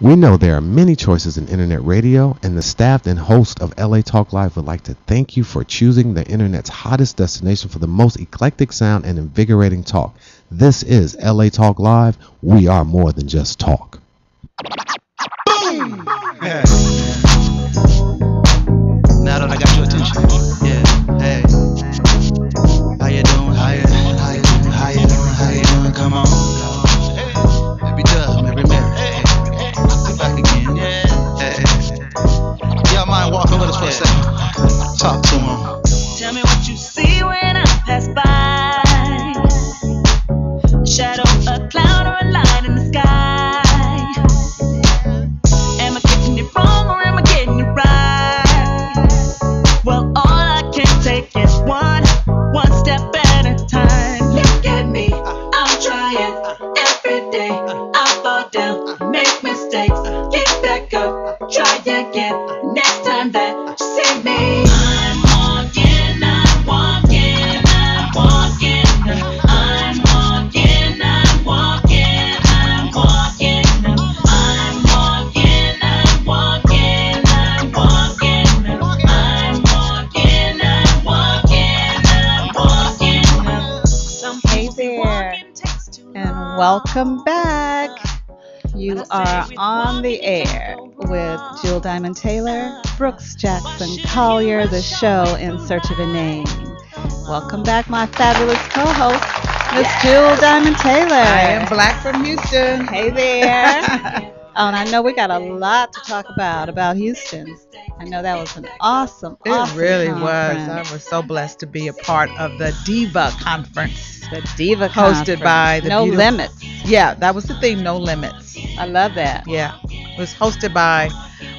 We know there are many choices in internet radio, and the staff and host of LA Talk Live would like to thank you for choosing the internet's hottest destination for the most eclectic sound and invigorating talk. This is LA Talk Live. We are more than just talk. Boom! Yeah. Now that I got your attention, yeah. Hey, how you doing? How you doing? How you doing? How you doing? Come on. Hey, every dub, every mirror. Hey, sit back again. Yeah. Hey, y'all mind walking with us for a second? Talk to 'em. Tell me what you see when I pass by. A shadow, a cloud, or a light in the sky. Am I getting it wrong or am I getting it right? Well, all I can take is one step at a time. Look at me, I'm trying every day. I fall down, make mistakes, get back up, try again. Next time that you see me, I'm walking, I'm walking, I'm walking. I'm walking, I'm walking, I'm walking. I'm walking, I'm walking, I'm walking. I'm walking, I'm walking, I'm walking. Some Hey people say there, walking takes too and long. welcome back. You are on the air with Jill Diamond Taylor, Brooks Jackson Collier, the show In Search of a Name. Welcome back, my fabulous co-host, Miss Jill Diamond Taylor. I am Black from Houston. Hey there. Oh, and I know we got a lot to talk about Houston. I know that was an awesome It really was. conference. I was so blessed to be a part of the Diva Conference. The Diva Hosted Conference. by the No beautiful- Limits. Yeah, that was the thing, No Limits. I love that. Yeah. It was hosted by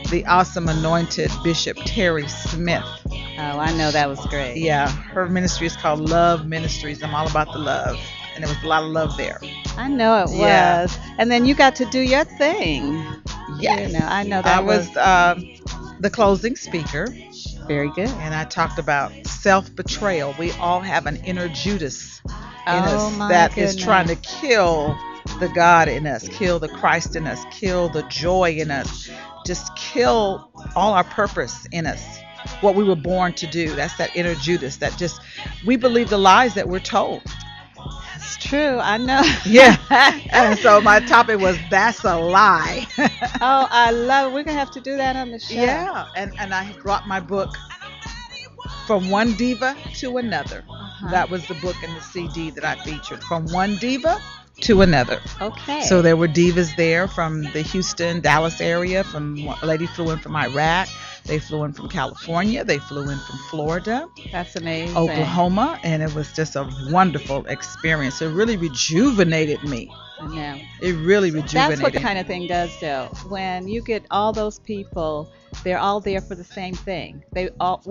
the awesome anointed Bishop Terry Smith. Oh, I know that was great. Yeah, her ministry is called Love Ministries. I'm all about the love. And there was a lot of love there. I know it was. Yeah. And then you got to do your thing. Yes. You know, I know that I was the closing speaker. very good. And I talked about self-betrayal. We all have an inner Judas in Oh, us my that is goodness. trying to kill the God in us, kill the Christ in us, kill the joy in us, just kill all our purpose in us, what we were born to do. That's that inner Judas that just, we believe the lies that we're told. It's true. I know. Yeah. And so my topic was, that's a lie. Oh, I love it. We're going to have to do that on the show. Yeah. And I brought my book, From One Diva to Another. That was the book and the CD that I featured. From one diva to another. Okay. So there were divas there from the Houston, Dallas area. A lady flew in from Iraq. They flew in from California. They flew in from Florida, That's amazing. Oklahoma. And it was just a wonderful experience. It really rejuvenated me. I know. It really rejuvenated. That's what the kind of thing does, though. When you get all those people, they're all there for the same thing. We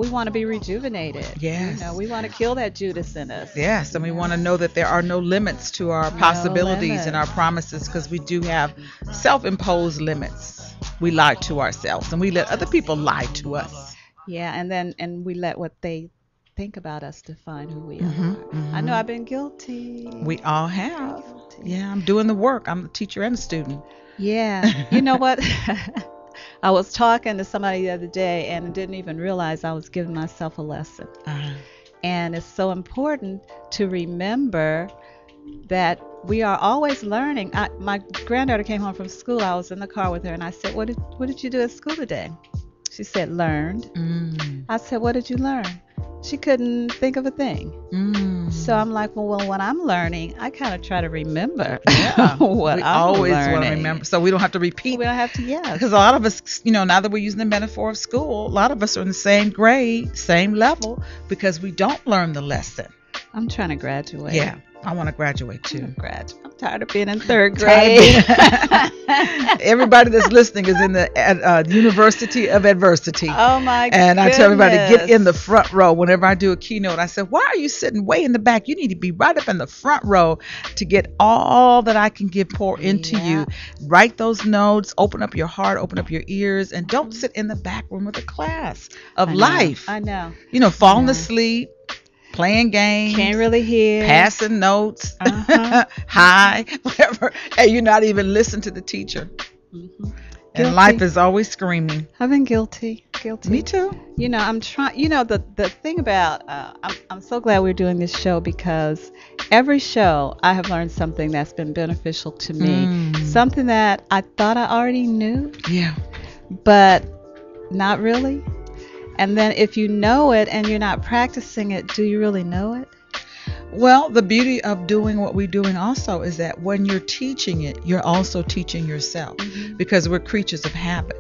want to be rejuvenated. Yes. You know, we want to kill that Judas in us. Yes, and we want to know that there are no limits to our possibilities and our limits. promises, because we do have self-imposed limits. We lie to ourselves and we let other people lie to us. Yeah, and we let what they think about us define who we are. Mhm. I know I've been guilty. We all have. Yeah, I'm doing the work. I'm a teacher and a student. Yeah. You know what? I was talking to somebody the other day and didn't even realize I was giving myself a lesson. And it's so important to remember that we are always learning. My granddaughter came home from school. I was in the car with her and I said, what did you do at school today? She said, learned. I said, what did you learn? She couldn't think of a thing. So I'm like, well, when I'm learning, I kind of try to remember what We I'm always learning. want to remember, so we don't have to repeat. We don't have to, yeah. Because a lot of us, now that we're using the metaphor of school, a lot of us are in the same grade, same level, because we don't learn the lesson. I'm trying to graduate. Yeah, I want to graduate too. I'm tired of being in third grade. Everybody that's listening is in the University of Adversity. Oh my goodness. And I tell everybody, get in the front row. Whenever I do a keynote, I said, why are you sitting way in the back? You need to be right up in the front row to get all that I can pour into you. Write those notes, open up your heart, open up your ears, and don't sit in the back room of the class of life. I know. Falling asleep, playing games, Can't really hear. passing notes, hi, whatever, and you're not even listening to the teacher. And life is always screaming. I've been guilty. Me too. I'm trying. The thing about I'm so glad we're doing this show, because every show I have learned something that's been beneficial to me. Something that I thought I already knew. Yeah. But not really. And then if you know it and you're not practicing it, do you really know it? Well, the beauty of doing what we're doing also is that when you're teaching it, you're also teaching yourself, because we're creatures of habit.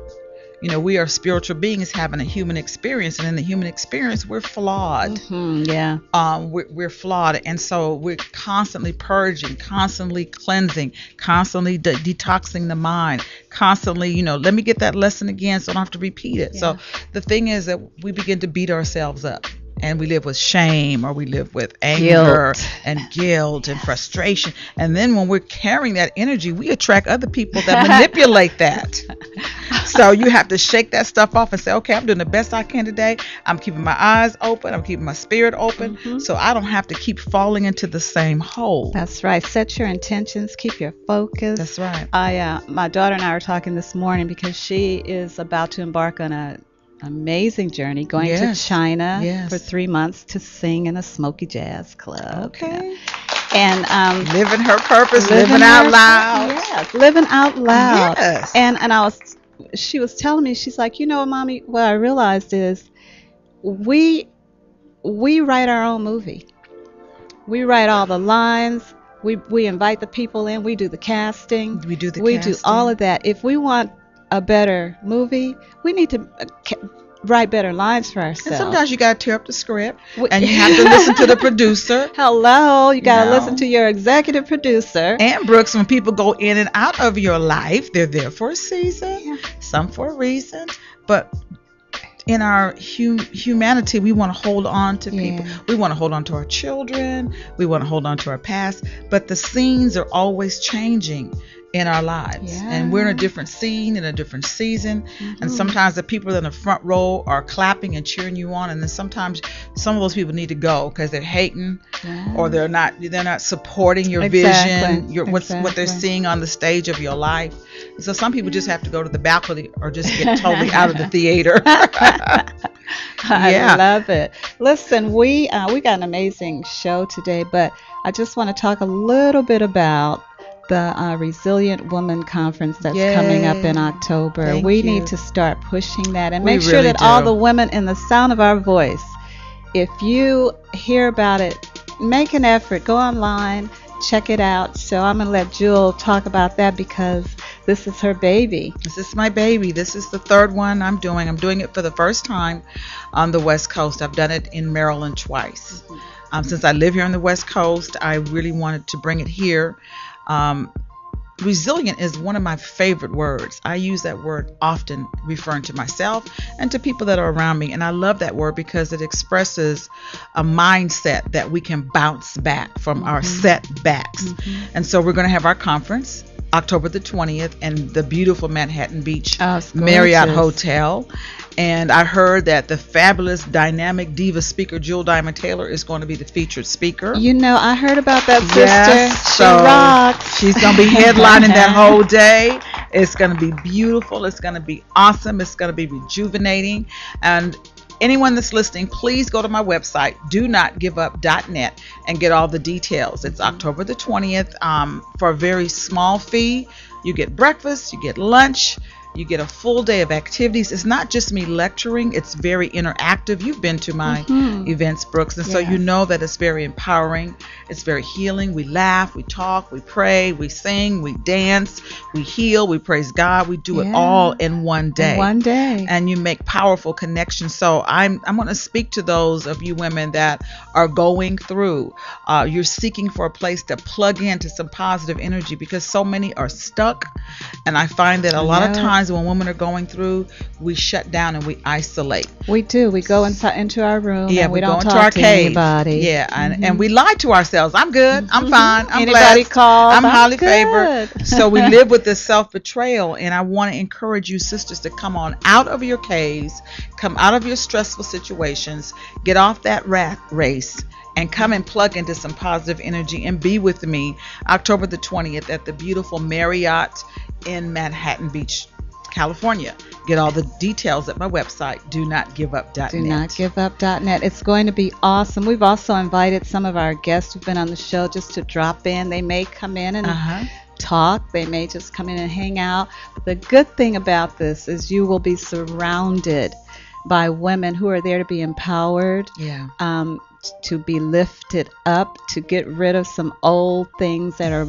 We are spiritual beings having a human experience, and in the human experience, we're flawed. Yeah. We're flawed, and so we're constantly purging, constantly cleansing, constantly detoxing the mind, constantly, let me get that lesson again so I don't have to repeat it. Yeah. So the thing is that we begin to beat ourselves up. And we live with shame, or we live with anger and guilt and frustration. And then when we're carrying that energy, we attract other people that manipulate that. So you have to shake that stuff off and say, okay, I'm doing the best I can today. I'm keeping my eyes open. I'm keeping my spirit open. So I don't have to keep falling into the same hole. That's right. Set your intentions. Keep your focus. That's right. My daughter and I were talking this morning, because she is about to embark on a amazing journey, going to China for 3 months to sing in a smoky jazz club. Okay. And living her purpose, living out loud. Yes, living out loud. Yes. And she was telling me, she's like, Mommy, what I realized is we write our own movie. We write all the lines. We invite the people in. We do the casting. We do all of that. If we want a better movie, we need to write better lines for ourselves. And sometimes you got to tear up the script, and you have to listen to the producer. Hello, you got to listen to your executive producer. And Brooks, when people go in and out of your life, they're there for a season, some for a reason. But in our humanity, we want to hold on to people. We want to hold on to our children. We want to hold on to our past. But the scenes are always changing in our lives, and we're in a different scene, in a different season. And sometimes the people in the front row are clapping and cheering you on, and then sometimes some of those people need to go because they're hating, or they're not supporting your vision, what they're seeing on the stage of your life. So some people just have to go to the balcony or just get totally out of the theater. I love it. Listen, we got an amazing show today, but I just want to talk a little bit about the Resilient Woman Conference that's coming up in October. We need to start pushing that and make sure that all the women in the sound of our voice, if you hear about it, make an effort, go online, check it out. So I'm going to let Jewel talk about that, because this is her baby. This is my baby. This is the third one I'm doing. I'm doing it for the first time on the West Coast. I've done it in Maryland twice. Since I live here on the West Coast, I really wanted to bring it here. Resilient is one of my favorite words. I use that word often, referring to myself and to people that are around me. And I love that word because it expresses a mindset that we can bounce back from our setbacks. And so we're going to have our conference October the 20th in the beautiful Manhattan Beach Marriott Hotel. And I heard that the fabulous dynamic diva speaker Jewel Diamond Taylor is going to be the featured speaker. I heard about that, sister. Yes, she rocks. She's going to be headlining that whole day. It's going to be beautiful. It's going to be awesome. It's going to be rejuvenating. And anyone that's listening, please go to my website, donotgiveup.net, and get all the details. It's October the 20th for a very small fee. You get breakfast, you get lunch, you get a full day of activities. It's not just me lecturing. It's very interactive. You've been to my events, Brooks, and so you know that it's very empowering. It's very healing. We laugh, we talk, we pray, we sing, we dance, we heal, we praise God. We do it all in one day. And you make powerful connections. So I'm going to speak to those of you women that are going through. You're seeking for a place to plug into some positive energy, because so many are stuck. And I find that a lot of times when women are going through, we shut down and we isolate. We do. We go into our room and we don't go into talk our to cave. anybody. Yeah, and we lie to ourselves. I'm good. I'm fine. I'm Anybody blessed. calls, I'm highly good. favored. So we live with this self-betrayal, and I want to encourage you sisters to come on out of your caves, come out of your stressful situations, get off that rat race, and come and plug into some positive energy and be with me October the 20th at the beautiful Marriott in Manhattan Beach. California. Get all the details at my website, donotgiveup.net. DoNotGiveUp.net. It's going to be awesome. We've also invited some of our guests who've been on the show just to drop in. They may come in and talk. They may just come in and hang out. The good thing about this is you will be surrounded by women who are there to be empowered, to be lifted up, to get rid of some old things that are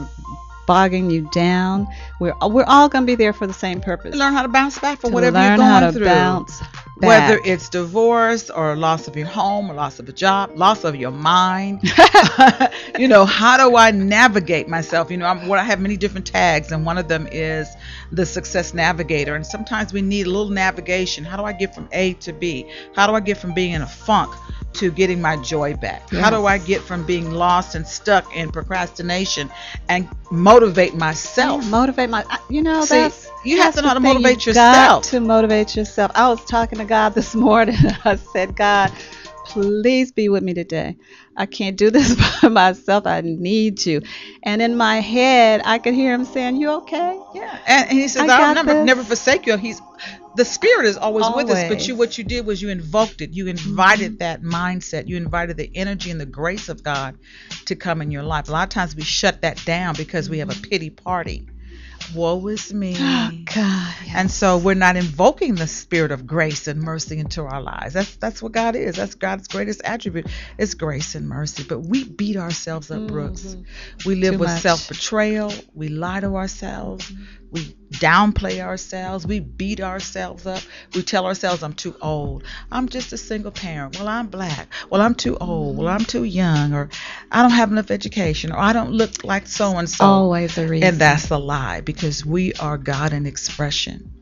bogging you down. We're all going to be there for the same purpose. Learn how to bounce back from to whatever learn you're how going to through. bounce back. Whether it's divorce or loss of your home or loss of a job, loss of your mind. How do I navigate myself? I have many different tags, and one of them is the success navigator. And sometimes we need a little navigation. How do I get from A to B? How do I get from being in a funk to getting my joy back? Yes. How do I get from being lost and stuck in procrastination and motivate myself? You have to know how to motivate yourself. Got to motivate yourself. I was talking to God this morning. I said, God, please be with me today. I can't do this by myself. I need you. And in my head, I could hear him saying, you okay? Yeah. And he says, I'll never forsake you. The Spirit is always with us, but what you did was you invoked it. You invited that mindset. You invited the energy and the grace of God to come in your life. A lot of times we shut that down because we have a pity party. Woe is me. Oh, God. Yes. And so we're not invoking the spirit of grace and mercy into our lives. That's what God is. That's God's greatest attribute. It's grace and mercy. But we beat ourselves up, Brooks. We live with self-betrayal. We lie to ourselves. We downplay ourselves. We beat ourselves up. We tell ourselves, I'm too old. I'm just a single parent. Well, I'm black. Well, I'm too old. Well, I'm too young. Or I don't have enough education. Or I don't look like so-and-so. Always a reason. And that's a lie, because we are God in expression.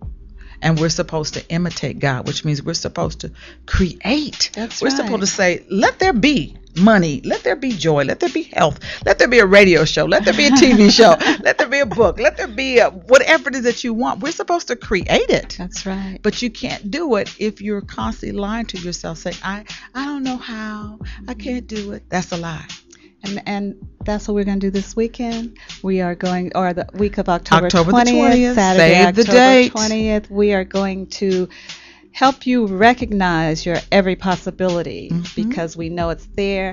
And we're supposed to imitate God, which means we're supposed to create. We're supposed to say, let there be money, let there be joy, let there be health, let there be a radio show, let there be a TV show, let there be a book, let there be whatever it is that you want. We're supposed to create it. That's right. But you can't do it if you're constantly lying to yourself, saying, I don't know how, I can't do it. That's a lie. And that's what we're going to do this weekend. We are going, or the week of October 20th, Saturday, save the October date. 20th. We are going to help you recognize your every possibility, because we know it's there.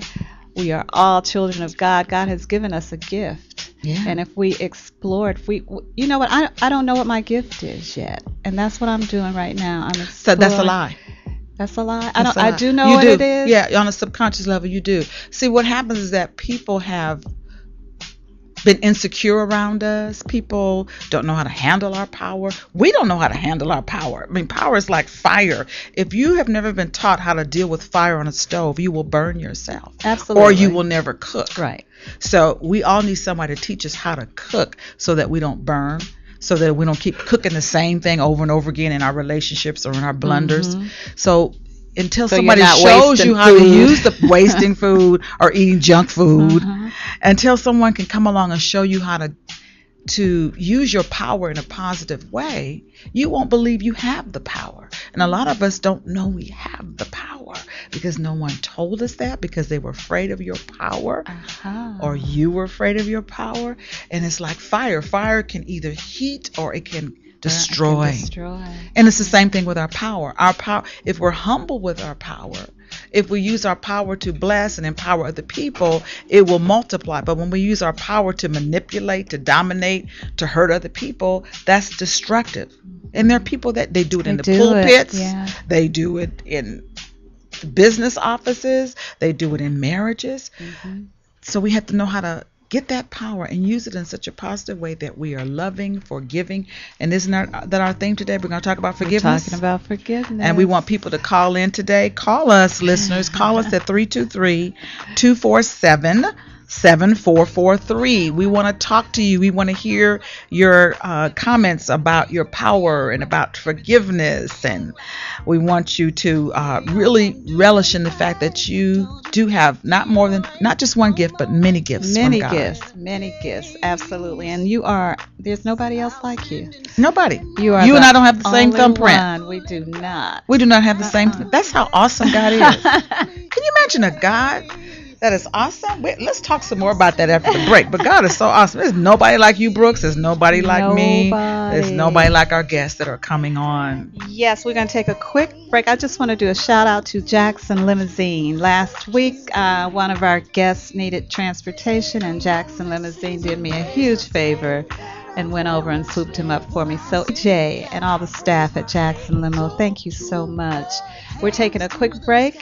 We are all children of God. God has given us a gift. Yeah. And if we explore it, you know what? I don't know what my gift is yet. And that's what I'm doing right now. I'm exploring. So that's a lie. That's a lie. I do know what it is. Yeah, on a subconscious level, you do. See, what happens is that people have been insecure around us. People don't know how to handle our power. We don't know how to handle our power. I mean, power is like fire. If you have never been taught how to deal with fire on a stove, you will burn yourself. Absolutely. Or you will never cook. Right. So we all need somebody to teach us how to cook so that we don't burn, so that we don't keep cooking the same thing over and over again in our relationships or in our blunders. So until somebody shows you how to use the wasting food or eating junk food, until someone can come along and show you how to use your power in a positive way, you won't believe you have the power. And a lot of us don't know we have the power because no one told us that, because they were afraid of your power, or you were afraid of your power. And it's like fire. Fire can either heat or it can destroy. And it's the same thing with our power. Our power, if we're humble with our power, if we use our power to bless and empower other people, it will multiply. But when we use our power to manipulate, to dominate, to hurt other people, that's destructive. And there are people that they do it in the pulpits, they do it in business offices, they do it in marriages. So we have to know how to get that power and use it in such a positive way that we are loving, forgiving. And isn't that our theme today? We're going to talk about forgiveness. We're talking about forgiveness. And we want people to call in today. Call us, listeners. Call us at 323-247-7443. We want to talk to you. We want to hear your comments about your power and about forgiveness. And we want you to really relish in the fact that you do have not just one gift, but many gifts. Many gifts, absolutely. And there's nobody else like you. Nobody. You and I don't have the same thumbprint. One. We do not. We do not have the same. That's how awesome God is. Can you imagine a God That is awesome. Wait, let's talk some more about that after the break. But God is so awesome. There's nobody like you, Brooks. There's nobody like me. There's nobody like our guests that are coming on. Yes, we're going to take a quick break. I just want to do a shout out to Jackson Limousine. Last week, one of our guests needed transportation, and Jackson Limousine did me a huge favor and went over and swooped him up for me. So, Jay and all the staff at Jackson Limo, thank you so much. We're taking a quick break.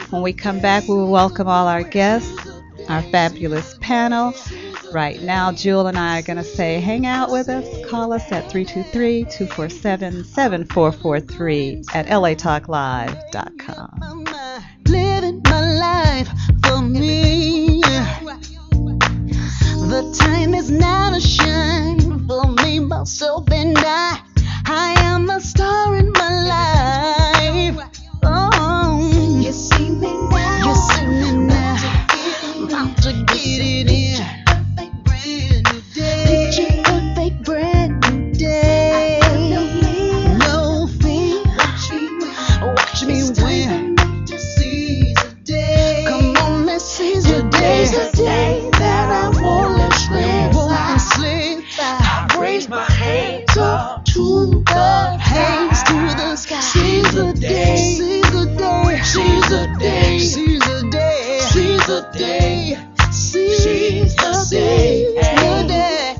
When we come back, we will welcome all our guests, our fabulous panel. Right now, Jewel and I are going to say, hang out with us. Call us at 323-247-7443 at latalklive.com. Living my life for me. The time is now to shine for me, myself, and I. I am a star in my life. Oh, you see me now. You see me now. About to get it in. Picture perfect brand new day. No fear. Watch me win. Come on, let's seize the day. Today's the day that I won't sleep. I raise my hands up to the hands to the sky. Seize the day. Seize the day. Seize the day. Seize the day. Seize the day. Seize the day.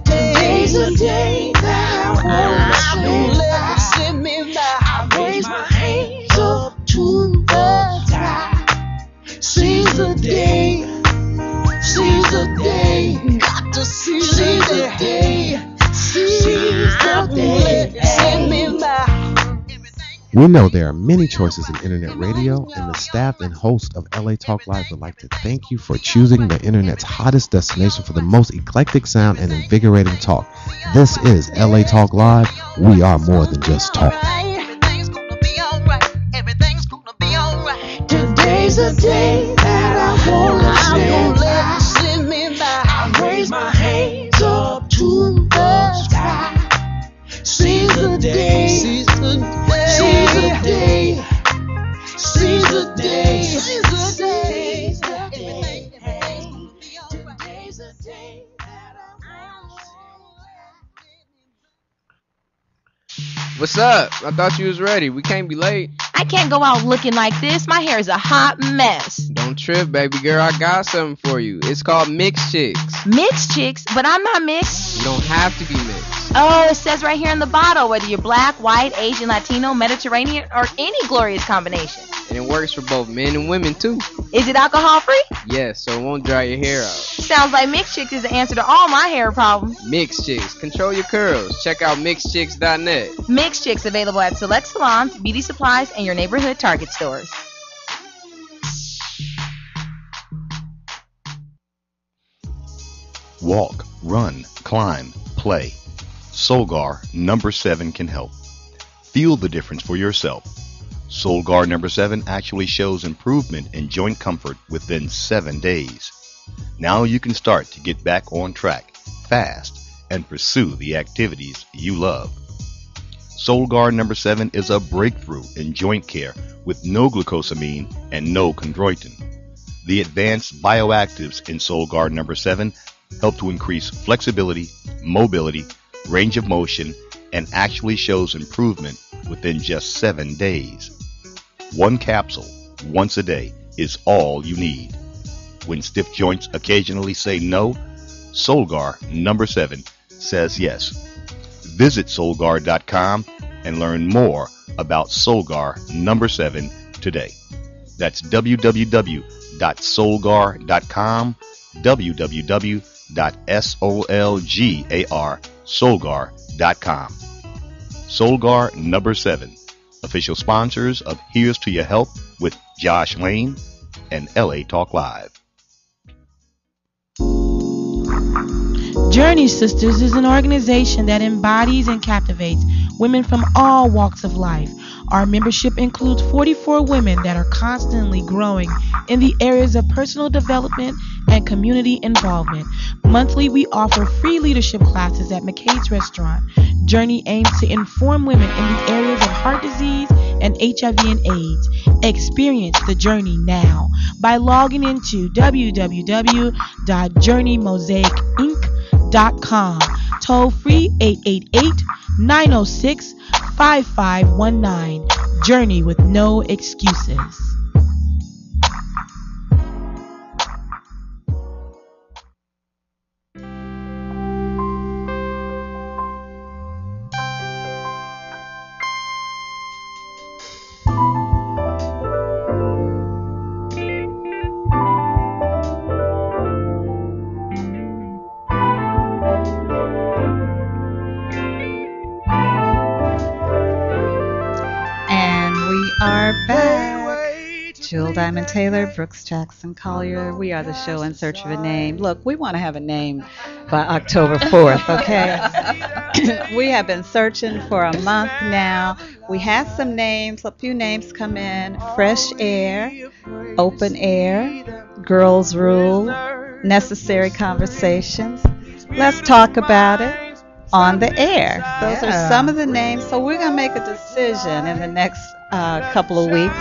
Today's the day that I won't let slip me by. I raise my hands up to the sky. Seize the day. Seize the day. Got to seize the day. Seize the day. Send me by. We know there are many choices in internet radio, and the staff and host of LA Talk Live would like to thank you for choosing the internet's hottest destination for the most eclectic sound and invigorating talk. This is LA Talk Live. We are more than just talk. Everything's gonna be alright. Everything's gonna be alright. Today's the day that I won't let slip me by. I raise my hands up to the sky. Seize the day. Seize the day. Seize the day. Seize the day. Seize the day. Today's the day that I won't. What's up? I thought you was ready. We can't be late. I can't go out looking like this. My hair is a hot mess. Don't trip, baby girl. I got something for you. It's called Mixed Chicks. Mixed chicks? But I'm not mixed. You don't have to be mixed. Oh, it says right here in the bottle whether you're black, white, Asian, Latino, Mediterranean, or any glorious combination. And it works for both men and women, too. Is it alcohol free? Yes, so it won't dry your hair out. Sounds like Mixed Chicks is the answer to all my hair problems. Mixed Chicks. Control your curls. Check out mixedchicks.net. Mixed Chicks available at select salons, beauty supplies, and your neighborhood Target stores. Walk, run, climb, play. Solgar number 7 can help. Feel the difference for yourself. Solgar number 7 actually shows improvement in joint comfort within 7 days. Now you can start to get back on track fast and pursue the activities you love. Solgar number 7 is a breakthrough in joint care with no glucosamine and no chondroitin. The advanced bioactives in Solgar number 7 help to increase flexibility, mobility, range of motion, and actually shows improvement within just 7 days. One capsule, once a day, is all you need. When stiff joints occasionally say no, Solgar number 7 says yes. Visit Solgar.com and learn more about Solgar number 7 today. That's www.solgar.com, www.solgar.com. Solgar number 7, official sponsors of Here's to Your Help with Josh Lane and LA Talk Live. Journey Sisters is an organization that embodies and captivates women from all walks of life. Our membership includes 44 women that are constantly growing in the areas of personal development and community involvement. Monthly, we offer free leadership classes at McKay's Restaurant. Journey aims to inform women in the areas of heart disease and HIV and AIDS. Experience the journey now by logging into www.journeymosaicinc.com. Toll free 888-906-5519. Journey with no excuses. Are back. Jewel Diamond Taylor, Brooks Jackson Collier. We are the show in search of a name. Look, we want to have a name by October 4th, okay? We have been searching for a month now. We had some names, a few names come in. Fresh Air, Open Air, Girls Rule, Necessary Conversations. Let's talk about it on the air. Those are some of the names. So we're going to make a decision in the next couple of weeks.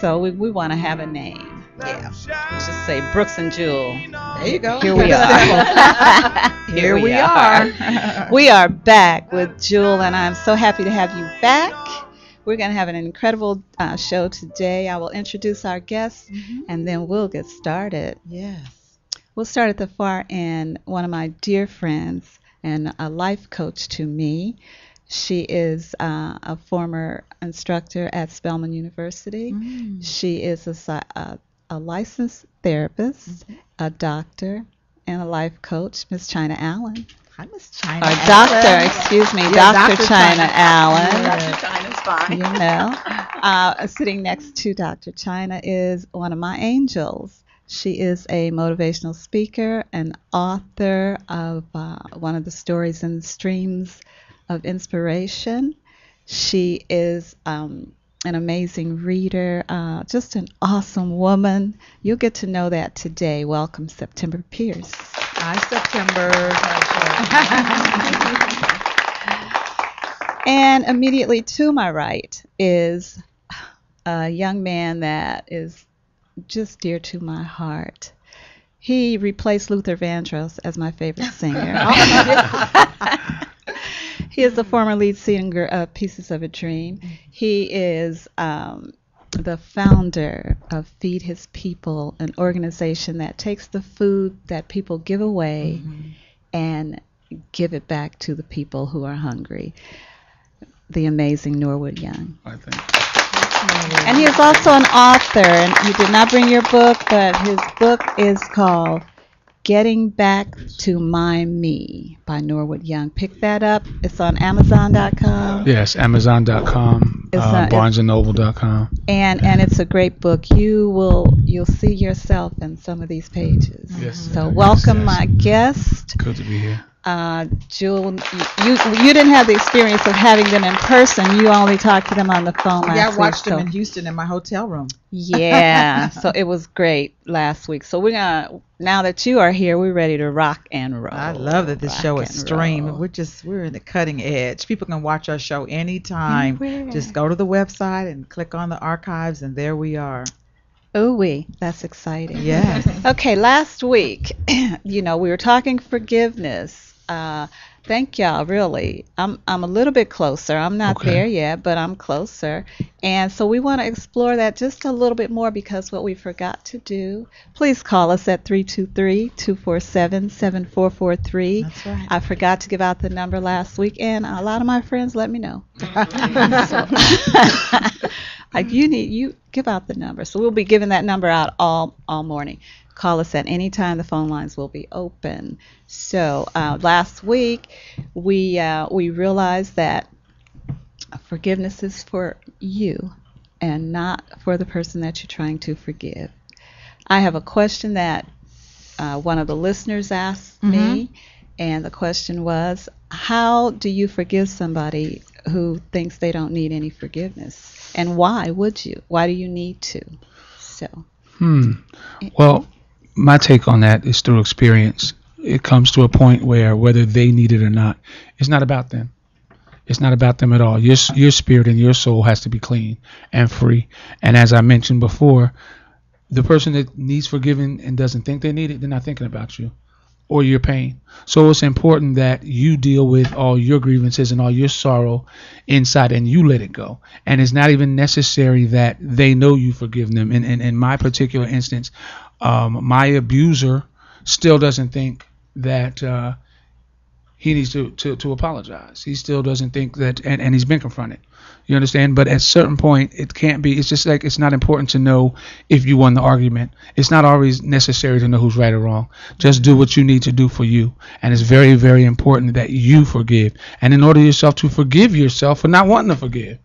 So we want to have a name. Yeah. Let's just say Brooks and Jewel. There you go. Here we are. Here we are. We are back with Jewel, and I'm so happy to have you back. We're going to have an incredible show today. I will introduce our guests, and then we'll get started. Yes. We'll start at the far end. One of my dear friends and a life coach to me. She is a former instructor at Spelman University. She is a licensed therapist, a doctor, and a life coach, Miss China Allen. Hi, Miss China. Doctor, excuse me, Dr. China Allen. Dr. China's fine. You know, sitting next to Dr. China is one of my angels. She is a motivational speaker, an author of one of the stories in Streams of Inspiration. She is an amazing reader, just an awesome woman. You'll get to know that today. Welcome, September Pierce. Hi, September. And immediately to my right is a young man that is just dear to my heart. He replaced Luther Vandross as my favorite singer. He is the former lead singer of Pieces of a Dream. He is the founder of Feed His People, an organization that takes the food that people give away and give it back to the people who are hungry. The amazing Norwood Young. I think. And he is also an author, and you did not bring your book, but his book is called Getting Back to My Me by Norwood Young. Pick that up. It's on Amazon.com. Yes, Amazon.com, BarnesandNoble.com. And it's a great book. You'll see yourself in some of these pages. Yes. So welcome my guest. Good to be here. Jewel, you didn't have the experience of having them in person. You only talked to them on the phone last week. Yeah, I watched them in Houston in my hotel room. Yeah, so it was great last week. So now that you are here, we're ready to rock and roll. I love that this show is streamed. We're in the cutting edge. People can watch our show anytime. Anywhere. Just go to the website and click on the archives, and there we are. Ooh-wee, that's exciting. Yes. Okay, last week, we were talking forgiveness. Thank y'all, really. I'm a little bit closer. I'm not there yet, but I'm closer. And so we want to explore that just a little bit more, because what we forgot to do, please call us at 323-247-7443. That's right. I forgot to give out the number last week, and a lot of my friends let me know. You give out the number. So we'll be giving that number out all morning. Call us at any time. The phone lines will be open. So last week we realized that forgiveness is for you and not for the person that you're trying to forgive. I have a question that one of the listeners asked me, and the question was, how do you forgive somebody who thinks they don't need any forgiveness? And why would you? Why do you need to? So. Well, my take on that is through experience. It comes to a point where whether they need it or not, it's not about them. It's not about them at all. Your spirit and your soul has to be clean and free. And as I mentioned before, the person that needs forgiving and doesn't think they need it, they're not thinking about you or your pain. So it's important that you deal with all your grievances and all your sorrow inside and you let it go. And it's not even necessary that they know you forgive them. In my particular instance, my abuser still doesn't think that he needs to apologize. He still doesn't think that, and he's been confronted. You understand? But at a certain point, it can't be. It's just like it's not important to know if you won the argument. It's not always necessary to know who's right or wrong. Just do what you need to do for you. And it's very, very important that you forgive. And in order yourself to forgive yourself for not wanting to forgive.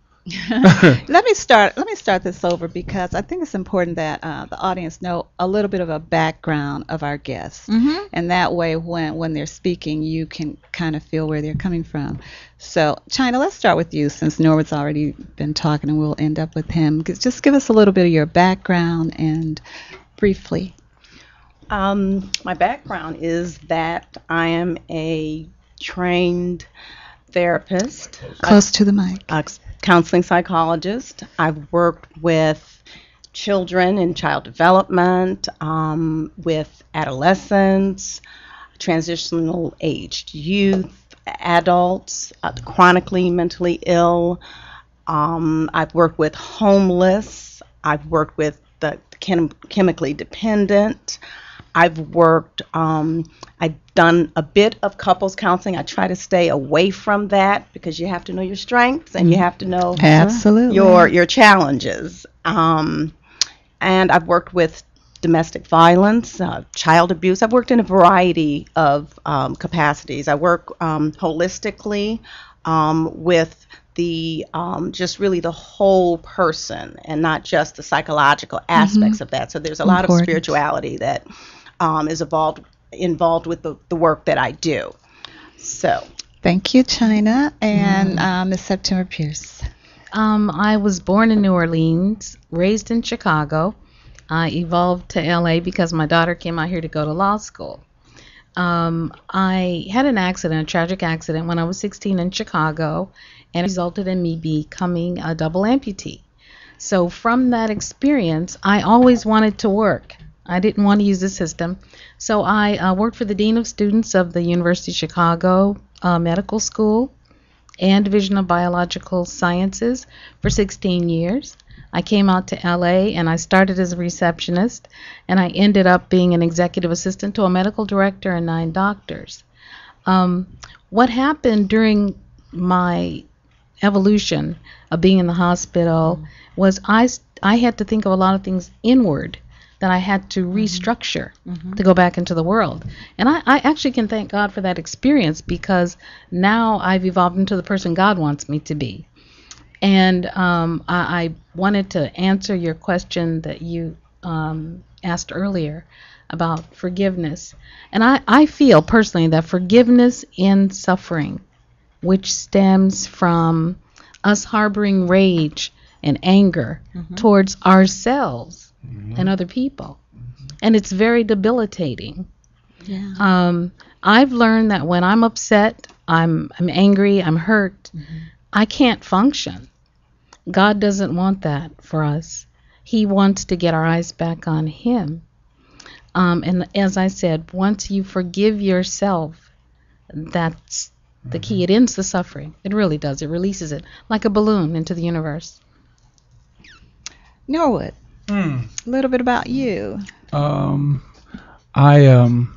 Let me start this over because I think it's important that the audience know a little bit of a background of our guests, and that way when they're speaking you can kind of feel where they're coming from. So China, let's start with you since Norwood's already been talking and we'll end up with him. Just give us a little bit of your background and briefly. My background is that I am a trained therapist. Close to the mic. Counseling psychologist. I've worked with children in child development, with adolescents, transitional aged youth, adults, chronically mentally ill. I've worked with homeless. I've worked with the chemically dependent. I've done a bit of couples counseling. I try to stay away from that because you have to know your strengths and you have to know your challenges. And I've worked with domestic violence, child abuse. I've worked in a variety of capacities. I work holistically with the just really the whole person and not just the psychological aspects of that. So there's a lot of spirituality that is involved with the work that I do. So thank you, China. And Ms. September Pierce. I was born in New Orleans, raised in Chicago. I evolved to LA because my daughter came out here to go to law school. I had a tragic accident when I was 16 in Chicago, and it resulted in me becoming a double amputee. So from that experience, I always wanted to work. I didn't want to use the system. So I worked for the Dean of Students of the University of Chicago Medical School and Division of Biological Sciences for 16 years. I came out to LA and I started as a receptionist, and I ended up being an executive assistant to a medical director and 9 doctors. What happened during my evolution of being in the hospital was I had to think of a lot of things inward that I had to restructure to go back into the world. And I actually can thank God for that experience because now I've evolved into the person God wants me to be. And I wanted to answer your question that you asked earlier about forgiveness. And I feel personally that forgiveness in suffering, which stems from us harboring rage and anger towards ourselves and other people. And it's very debilitating. Yeah. I've learned that when I'm upset, I'm angry, I'm hurt, I can't function. God doesn't want that for us. He wants to get our eyes back on Him. And as I said, once you forgive yourself, that's the key. It ends the suffering. It really does. It releases it like a balloon into the universe. Norwood, a little bit about you. I am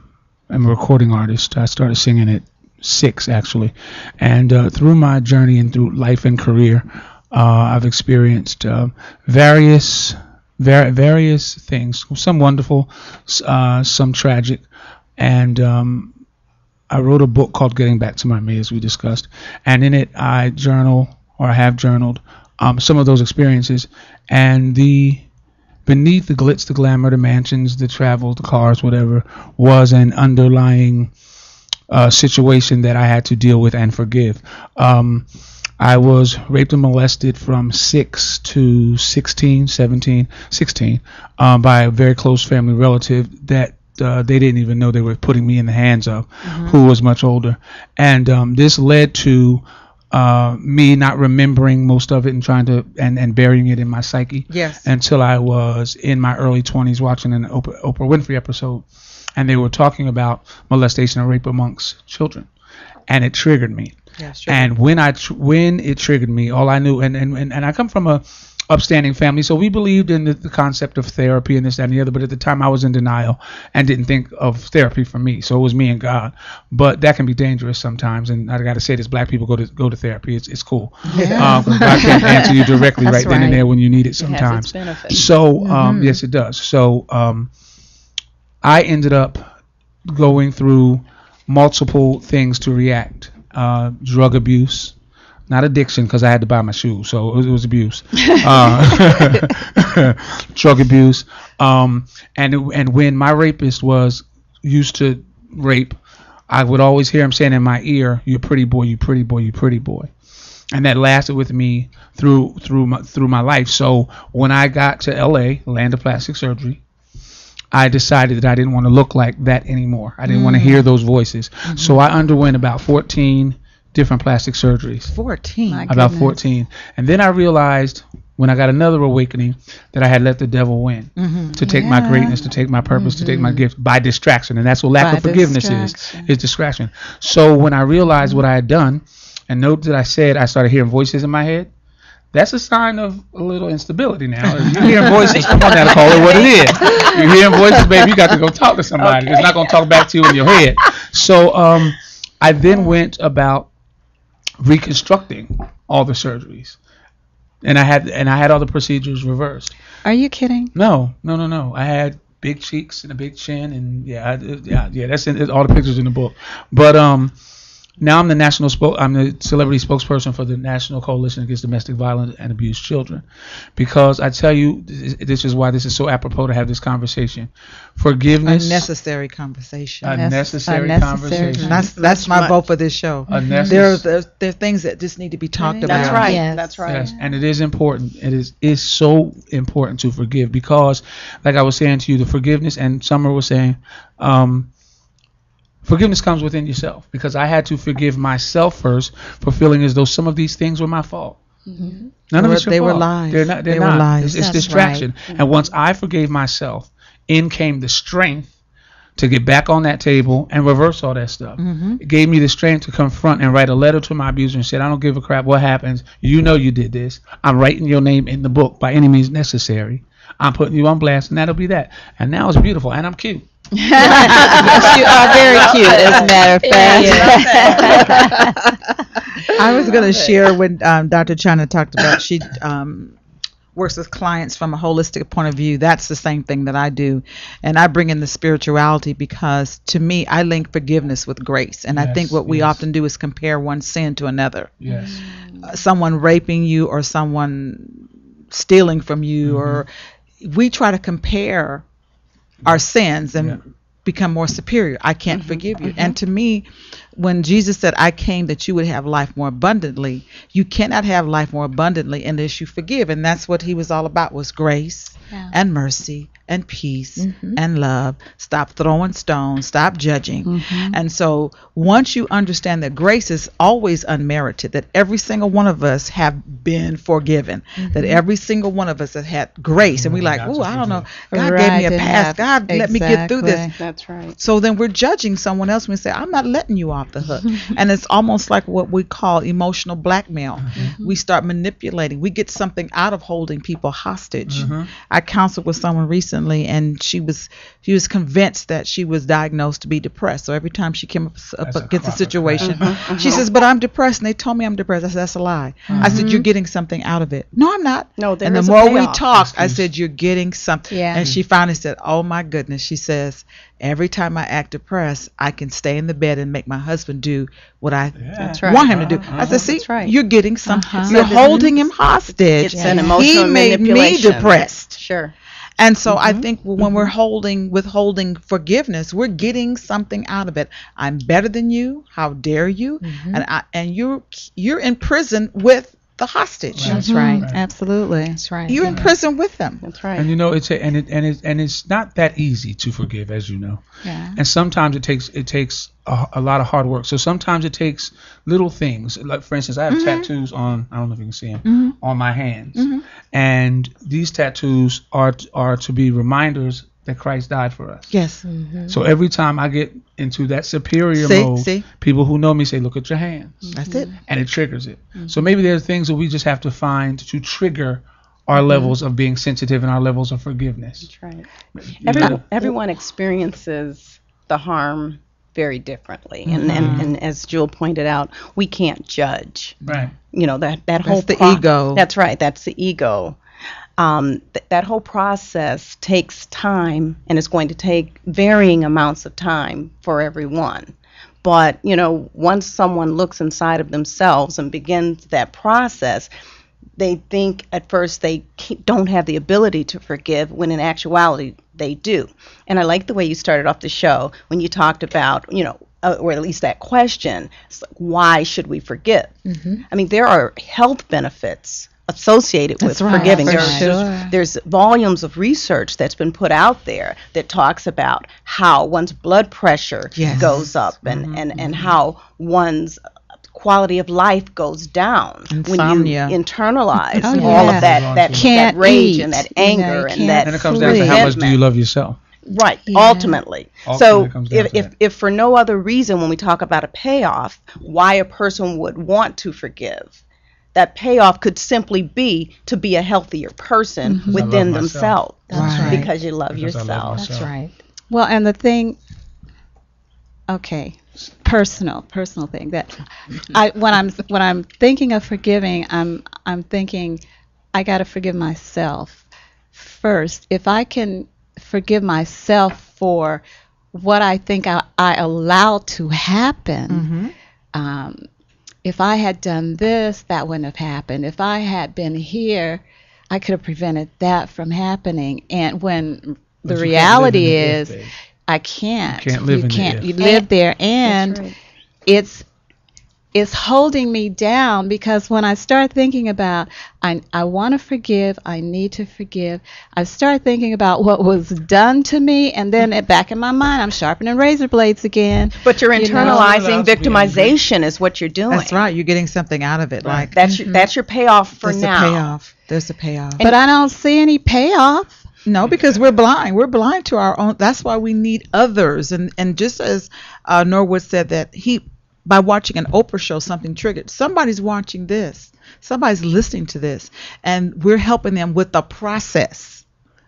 a recording artist. I started singing at 6, actually. And through my journey and through life and career, I've experienced various things, some wonderful, some tragic. And I wrote a book called Getting Back to My Me, as we discussed. And in it, I journal, or I have journaled, some of those experiences. And beneath the glitz, the glamour, the mansions, the travel, the cars, whatever, was an underlying situation that I had to deal with and forgive. I was raped and molested from 6 to 16 by a very close family relative that they didn't even know they were putting me in the hands of, who was much older. And this led to me not remembering most of it and trying to and burying it in my psyche. Yes. Until I was in my early 20s watching an Oprah Winfrey episode, and they were talking about molestation and rape amongst children, and it triggered me. Yeah, sure. And when it triggered me, all I knew, and I come from a upstanding family, so we believed in the concept of therapy and this, that, and the other, but at the time I was in denial and didn't think of therapy for me, so it was me and God. But that can be dangerous sometimes, and I got to say this: black people go to therapy. It's cool, because God can answer you directly right then and there when you need it sometimes. It has its benefits. So yes, it does. So I ended up going through multiple things to react. Drug abuse, not addiction, because I had to buy my shoes, so it was abuse. Drug abuse, and when my rapist was used to rape, I would always hear him saying in my ear, "You pretty boy, you pretty boy, you pretty boy," and that lasted with me through my life. So when I got to LA, land of plastic surgery, I decided that I didn't want to look like that anymore. I didn't want to hear those voices. So I underwent about 14 different plastic surgeries. 14. About 14. And then I realized when I got another awakening that I had let the devil win to take my greatness, to take my purpose, to take my gift by distraction. And that's what lack of forgiveness is distraction. So when I realized what I had done, and note that I said I started hearing voices in my head, that's a sign of a little instability now. If you're hearing voices, come on now to call it what it is. You're hearing voices, baby, you got to go talk to somebody. It's not going to talk back to you in your head. So I then went about reconstructing all the surgeries. And I had all the procedures reversed. Are you kidding? No. I had big cheeks and a big chin, and that's in all the pictures in the book. But now I'm the celebrity spokesperson for the National Coalition Against Domestic Violence and Abused Children, because I tell you, this is why this is so apropos to have this conversation. Forgiveness, a necessary conversation. Conversation. That's my vote for this show. There are things that just need to be talked about. That's right. Yes. That's right. Yes, and it is important. It is so important to forgive, because, like I was saying to you, the forgiveness, and Summer was saying, forgiveness comes within yourself, because I had to forgive myself first for feeling as though some of these things were my fault. None of it's your fault. They were lies. They're not. Were lies. It's distraction. Right. And once I forgave myself, in came the strength to get back on that table and reverse all that stuff. It gave me the strength to confront and write a letter to my abuser and said, I don't give a crap what happens. You know you did this. I'm writing your name in the book by any means necessary. I'm putting you on blast, and that'll be that. And now it's beautiful, and I'm cute. Yes, you are very cute, as a matter of fact. I was going to share when Dr. China talked about she works with clients from a holistic point of view. That's the same thing that I do. And I bring in the spirituality, because to me, I link forgiveness with grace. And I think what we often do is compare one sin to another. Yes. Someone raping you or someone stealing from you, or we try to compare our sins and become more superior. I can't forgive you. And to me, when Jesus said, I came that you would have life more abundantly, you cannot have life more abundantly unless you forgive. And that's what he was all about, was grace and mercy and peace and love. Stop throwing stones, stop judging. And so once you understand that grace is always unmerited, that every single one of us have been forgiven, that every single one of us have had grace, and we like, oh, I don't know, God gave me a pass, God let me get through this. That's right. So then we're judging someone else when we say, I'm not letting you off the hook. And it's almost like what we call emotional blackmail. We start manipulating. We get something out of holding people hostage. I counseled with someone recently, and she was convinced that she was diagnosed to be depressed. So every time she came up against a situation, she says, but I'm depressed, and they told me I'm depressed. I said, that's a lie. I said, you're getting something out of it. No, I'm not. No, there and the is a more we payoff. talked, I said, you're getting something. Yeah. And she finally said, oh my goodness. She says, every time I act depressed, I can stay in the bed and make my husband do what I want him to do. I said, see, you're getting something. You're holding him hostage. It's an emotional He made me manipulation. depressed. Sure. And so I think when we're withholding forgiveness, we're getting something out of it. I'm better than you. How dare you? And you're in prison with the hostage. That's right. Absolutely. That's right. You're in prison with them. That's right. And it's not that easy to forgive, as you know. Yeah. And sometimes it takes a lot of hard work. So sometimes it takes little things. Like, for instance, I have tattoos on. I don't know if you can see them on my hands, and these tattoos are to be reminders that Christ died for us. Yes. So every time I get into that superior mode, people who know me say, "Look at your hands." That's it. And it triggers it. So maybe there are things that we just have to find to trigger our levels of being sensitive and our levels of forgiveness. That's right. Everyone experiences the harm very differently, and as Jewel pointed out, we can't judge. Right. You know, that whole the ego. That's right. That's the ego. That whole process takes time, and it's going to take varying amounts of time for everyone. But, you know, once someone looks inside of themselves and begins that process, they think at first they don't have the ability to forgive, when in actuality they do. And I like the way you started off the show when you talked about, you know, or at least that question, why should we forgive? I mean, there are health benefits associated with forgiving. There's volumes of research that's been put out there that talks about how one's blood pressure goes up and how one's quality of life goes down when you internalize all of that rage and that anger and that. And it comes down to how much do you love yourself. Right, ultimately. So if for no other reason, when we talk about a payoff, why a person would want to forgive, that payoff could simply be to be a healthier person within themselves. That's right. Because you love yourself. That's right. Well, and the thing, personal thing that when I'm thinking of forgiving, I'm thinking I got to forgive myself first. If I can forgive myself for what I think I allowed to happen. If I had done this, that wouldn't have happened. If I had been here, I could have prevented that from happening. And when the reality is, I can't. You can't live in there. You live there, and it's holding me down, because when I start thinking about I want to forgive, I need to forgive, I start thinking about what was done to me, and then back in my mind I'm sharpening razor blades again. But you're internalizing victimization is what you're doing. That's right. You're getting something out of it. Like that's your payoff for now. There's a payoff. But I don't see any payoff. No, because we're blind. We're blind to our own. That's why we need others. And just as Norwood said that by watching an Oprah show, something triggered. Somebody's watching this. Somebody's listening to this. And we're helping them with the process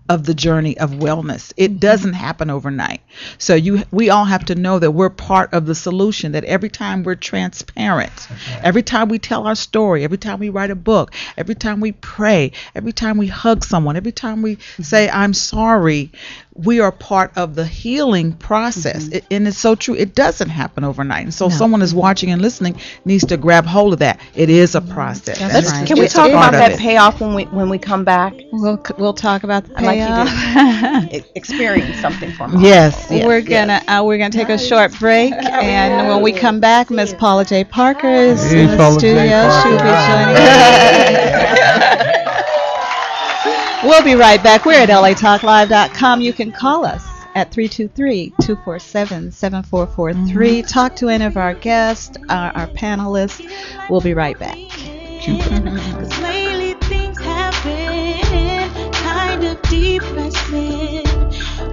of the journey of wellness. It doesn't happen overnight. So we all have to know that we're part of the solution, that every time we're transparent, every time we tell our story, every time we write a book, every time we pray, every time we hug someone, every time we say, I'm sorry, we are part of the healing process. And it's so true. It doesn't happen overnight. And so someone is watching and listening needs to grab hold of that. It is a process. Can we talk about that payoff when we come back? We'll talk about the payoff. I'd like you to experience something for me. Yes. We're gonna take a short break, and when we come back, Miss Paula J. Parker is in the studio. She'll be joining us. We'll be right back. We're at latalklive.com. You can call us at 323-247-7443. Talk to any of our guests, our panelists. We'll be right back. Cause lately things have been kind of depressing.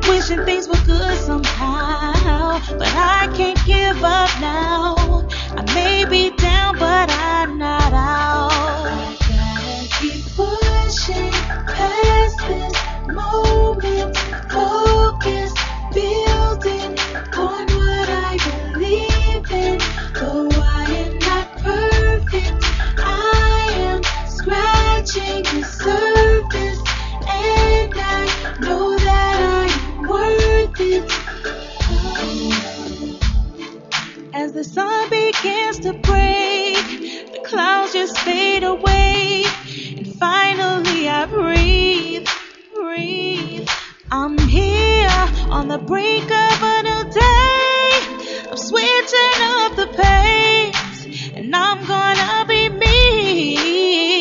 Wishing things were good somehow, but I can't give up now. I may be down, but I'm not out. I gotta keep pushing past this moment, focus, building on what I believe in. Though I am not perfect, I am scratching the surface, and I know that I am worth it. As the sun begins to break, the clouds just fade away, and finally I breathe. I'm here on the brink of a new day. I'm switching up the pace, and I'm gonna be me.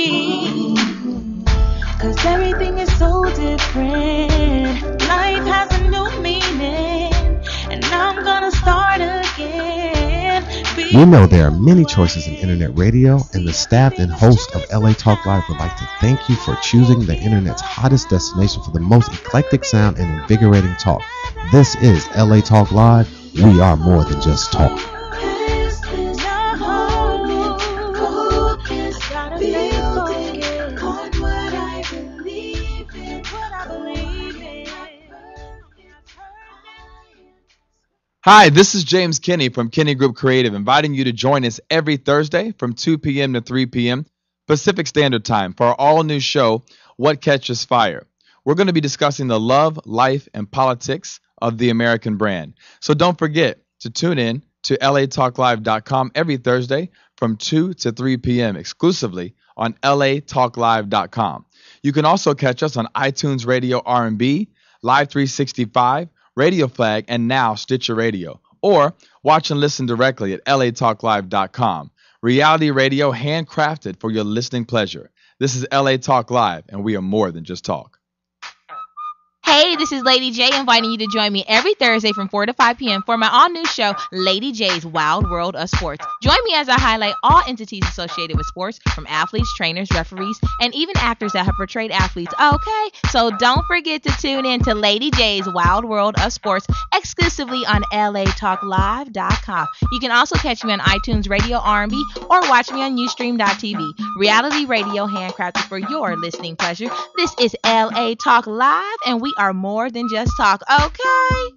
We know there are many choices in internet radio, and the staff and host of LA Talk Live would like to thank you for choosing the internet's hottest destination for the most eclectic sound and invigorating talk. This is LA Talk Live. We are more than just talk. Hi, this is James Kinney from Kinney Group Creative, inviting you to join us every Thursday from 2 p.m. to 3 p.m. Pacific Standard Time for our all-new show, What Catches Fire. We're going to be discussing the love, life, and politics of the American brand. So don't forget to tune in to latalklive.com every Thursday from 2 to 3 p.m. exclusively on latalklive.com. You can also catch us on iTunes Radio R&B, Live 365, Radio Flag, and now Stitcher Radio. Or watch and listen directly at latalklive.com. Reality radio handcrafted for your listening pleasure. This is LA Talk Live, and we are more than just talk. Hey, this is Lady J, inviting you to join me every Thursday from 4 to 5 p.m. for my all-new show, Lady J's Wild World of Sports. Join me as I highlight all entities associated with sports, from athletes, trainers, referees, and even actors that have portrayed athletes. Okay, so don't forget to tune in to Lady J's Wild World of Sports exclusively on latalklive.com. You can also catch me on iTunes Radio R&B or watch me on Ustream.tv. Reality radio handcrafted for your listening pleasure. This is LA Talk Live, and we are more than just talk, okay?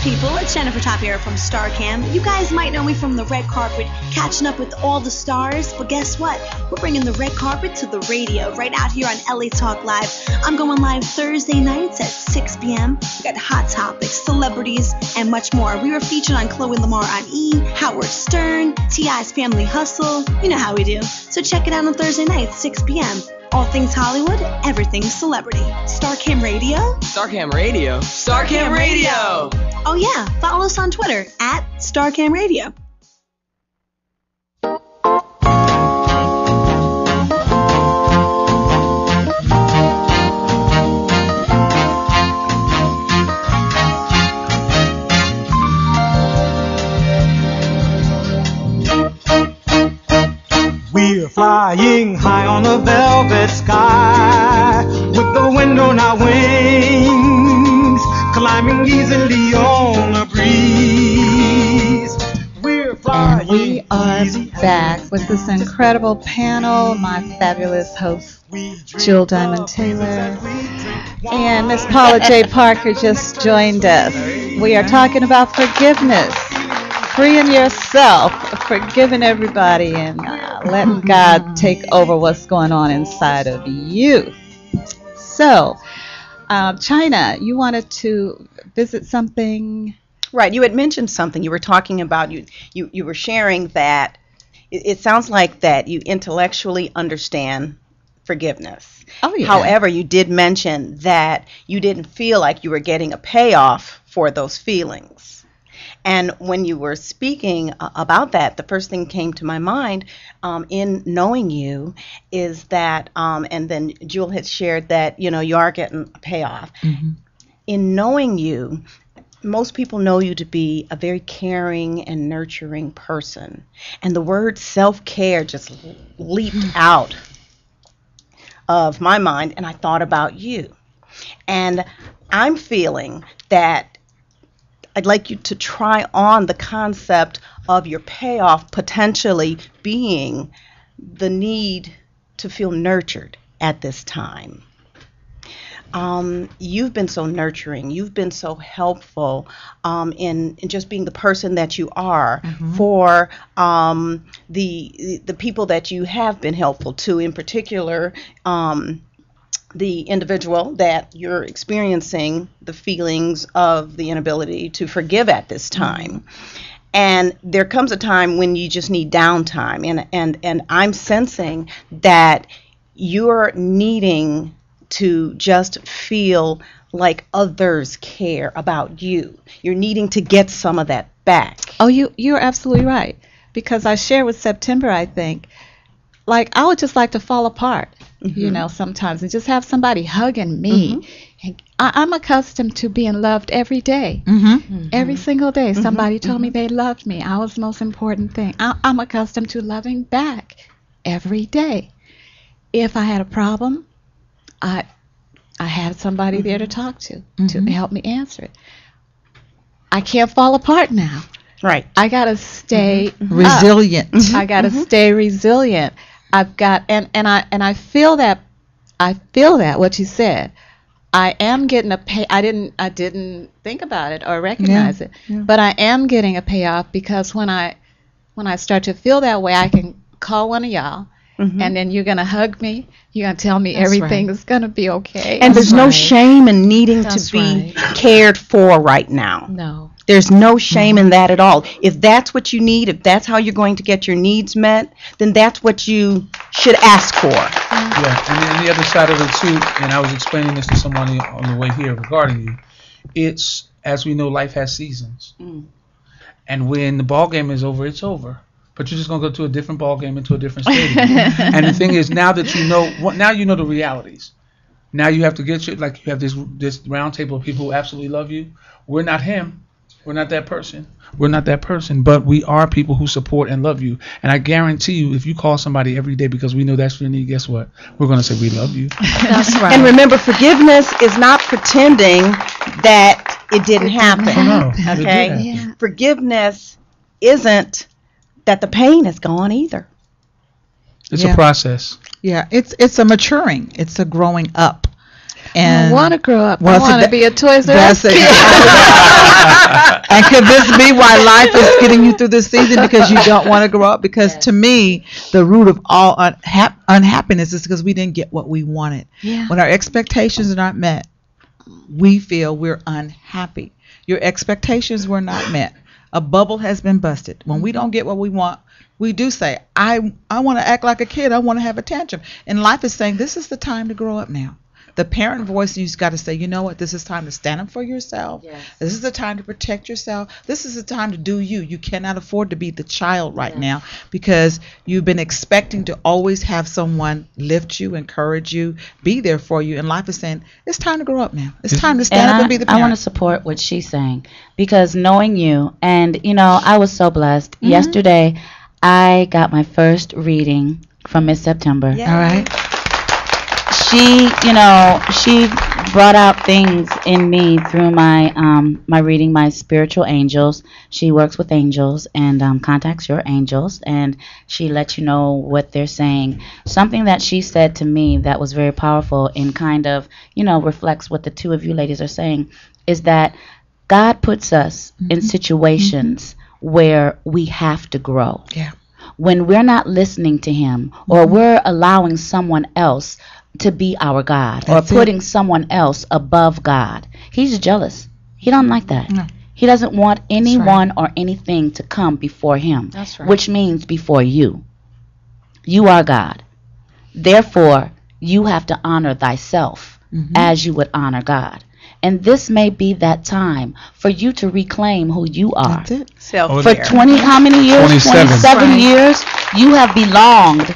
People, it's Jennifer Tapiera from StarCam. You guys might know me from the red carpet, catching up with all the stars, but guess what? We're bringing the red carpet to the radio right out here on LA Talk Live. I'm going live Thursday nights at 6 p.m. We got hot topics, celebrities, and much more. We were featured on Chloe Lamar on E!, Howard Stern, T.I.'s Family Hustle. You know how we do. So check it out on Thursday nights, 6 p.m. All things Hollywood, everything celebrity. StarCam Radio? StarCam Radio? StarCam Radio! Oh yeah, follow us on Twitter at StarCam Radio. We're flying high on the velvet sky with the wind on our wings, climbing easily on a breeze. We're flying. And we are back with this incredible panel. My fabulous host, Jill Diamond Taylor, and Miss Paula J. Parker just joined us. We are talking about forgiveness. Freeing yourself, forgiving everybody, and letting God take over what's going on inside of you. So, China, you wanted to visit something? Right, you had mentioned something. You were talking about, you were sharing that it sounds like that you intellectually understand forgiveness. Oh, yeah. However, you did mention that you didn't feel like you were getting a payoff for those feelings. And when you were speaking about that, the first thing came to my mind in knowing you is that, and then Jewel had shared that, you are getting a payoff. Mm-hmm. In knowing you, most people know you to be a very caring and nurturing person. And the word self-care just leaped out of my mind, and I thought about you. And I'm feeling that I'd like you to try on the concept of your payoff potentially being the need to feel nurtured at this time. You've been so nurturing. You've been so helpful in just being the person that you are for the people that you have been helpful to, in particular the individual that you're experiencing the feelings of the inability to forgive at this time. And there comes a time when you just need downtime. And I'm sensing that you're needing to just feel like others care about you. You're needing to get some of that back. Oh, you're absolutely right. Because I share with September, I think, like I would just like to fall apart, you know, sometimes, and just have somebody hugging me. And I'm accustomed to being loved every day. Every single day, somebody told me they loved me. I was the most important thing. I'm accustomed to loving back every day. If I had a problem, I had somebody there to talk to help me answer it. I can't fall apart now. Right. I gotta stay resilient. I gotta stay resilient. I've got and I feel that what you said. I am getting a pay. I didn't think about it or recognize it, but I am getting a payoff, because when I start to feel that way, I can call one of y'all. And then you're going to hug me. You're going to tell me everything is going to be okay. And there's no shame in needing to be cared for right now. No. There's no shame in that at all. If that's what you need, if that's how you're going to get your needs met, then that's what you should ask for. Yeah, and then the other side of it too, and I was explaining this to someone on the way here regarding you, it's, as we know, life has seasons. And when the ball game is over, it's over. But you're just gonna go to a different ball game, into a different stadium. And the thing is, now that you know, now you know the realities. Now you have to get you have this round table of people who absolutely love you. We're not him. We're not that person. We're not that person. But we are people who support and love you. And I guarantee you, if you call somebody every day because we know that's your need, guess what? We're gonna say we love you. That's right. And remember, forgiveness is not pretending that it didn't happen. No, okay. Forgiveness isn't that the pain is gone either. It's a process. Yeah, it's a maturing. It's a growing up. And I want to grow up. I want to be a Toys R Us kid. And could this be why life is getting you through this season, because you don't want to grow up? Because to me, the root of all unhappiness is because we didn't get what we wanted. When our expectations are not met, we feel we're unhappy. Your expectations were not met. A bubble has been busted. When we don't get what we want, we do say, I want to act like a kid. I want to have a tantrum. And life is saying, this is the time to grow up now. The parent voice, you've got to say, you know what, this is time to stand up for yourself. This is the time to protect yourself. This is the time to do you. You cannot afford to be the child right now, because you've been expecting to always have someone lift you, encourage you, be there for you. And life is saying, it's time to grow up now. It's time to stand up and be the parent. I want to support what she's saying, because knowing you, and, you know, I was so blessed. Yesterday, I got my first reading from Miss September. All right. She brought out things in me through my my reading my spiritual angels. She works with angels and contacts your angels, and she lets you know what they're saying. Something that she said to me that was very powerful and kind of, reflects what the two of you ladies are saying, is that God puts us in situations where we have to grow. Yeah. When we're not listening to him, or we're allowing someone else to be our God, or putting someone else above God, he's jealous. He don't like that. No. He doesn't want anyone or anything to come before him. That's right. Which means before you. You are God. Therefore, you have to honor thyself as you would honor God. And this may be that time for you to reclaim who you are. That's it. For 20, how many years? 27 years, you have belonged.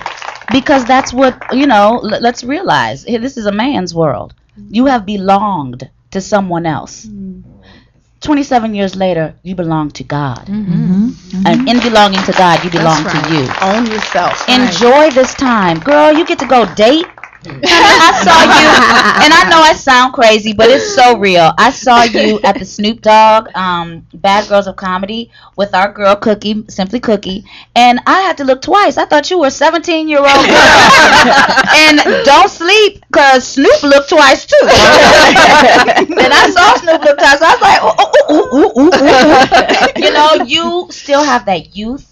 Because that's what, let's realize, this is a man's world. You have belonged to someone else. 27 years later, you belong to God. And in belonging to God, you belong to you. Own yourself. Enjoy this time. Girl, you get to go date. I saw you, and I know I sound crazy, but it's so real. I saw you at the Snoop Dogg Bad Girls of Comedy with our girl Cookie, Simply Cookie, and I had to look twice. I thought you were a 17-year-old girl. And don't sleep, because Snoop looked twice too. And I saw Snoop look twice. So I was like, you still have that youth.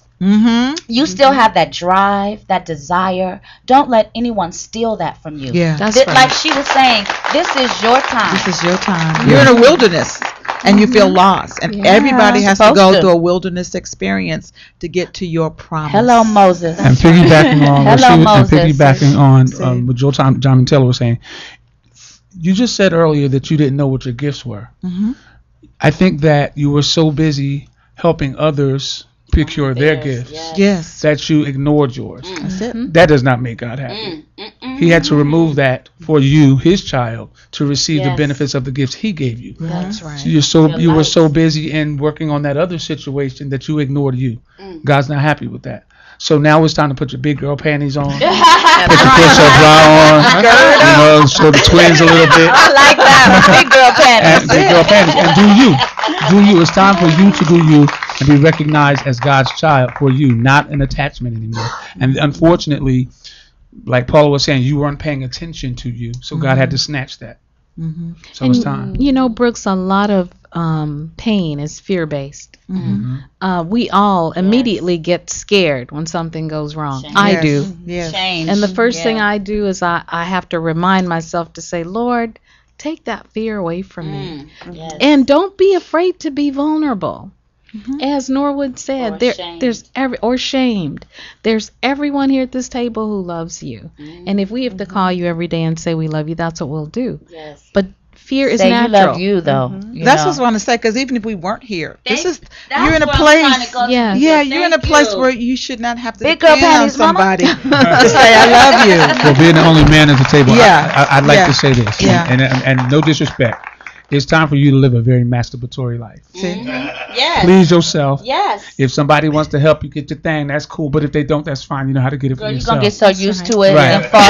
You still have that drive, that desire. Don't let anyone steal that from you. Yeah, that's right. right. Like she was saying, this is your time. This is your time. You're in a wilderness, and you feel lost. And everybody has to go through a wilderness experience to get to your promise. Hello, Moses. And piggybacking on what Joe John Taylor was saying, you just said earlier that you didn't know what your gifts were. I think that you were so busy helping others procure their gifts. Yes. That you ignored yours. That's it. That does not make God happy. He had to remove that for you, his child, to receive the benefits of the gifts he gave you. That's right. So you were so busy in working on that other situation that you ignored you. God's not happy with that. So now it's time to put your big girl panties on, put your push-up bra on, show the twins a little bit. I like that. Big girl panties. And big girl panties. And do you. It's time for you to do you and be recognized as God's child for you, not an attachment anymore. And unfortunately, like Paula was saying, you weren't paying attention to you, so God had to snatch that. So it's time. You know, Brooks, a lot of pain is fear-based. We all immediately get scared when something goes wrong. Shame. I Yes. do. Yes. Change. And the first thing I do is I have to remind myself to say, Lord, take that fear away from me. Yes. And don't be afraid to be vulnerable. As Norwood said, there's shamed. There's everyone here at this table who loves you. And if we have to call you every day and say we love you, that's what we'll do. Yes. But fear is Say natural. you love you though. You That's know. what I want to say, because even if we weren't here, That's you're in a where I'm place. trying to go to. Yeah. Yeah, Thank you're in a place you. where you should not have to Big girl depend on panties, mama. somebody to say I love you. Well, being the only man at the table, Yeah. I'd like Yeah. to say this, Yeah. and no disrespect. It's time for you to live a very masturbatory life. See? Yes. Please yourself. Yes. If somebody wants to help you get your thing, that's cool. But if they don't, that's fine. You know how to get it for Girl, you're yourself. gonna get so used to it Right. and fall.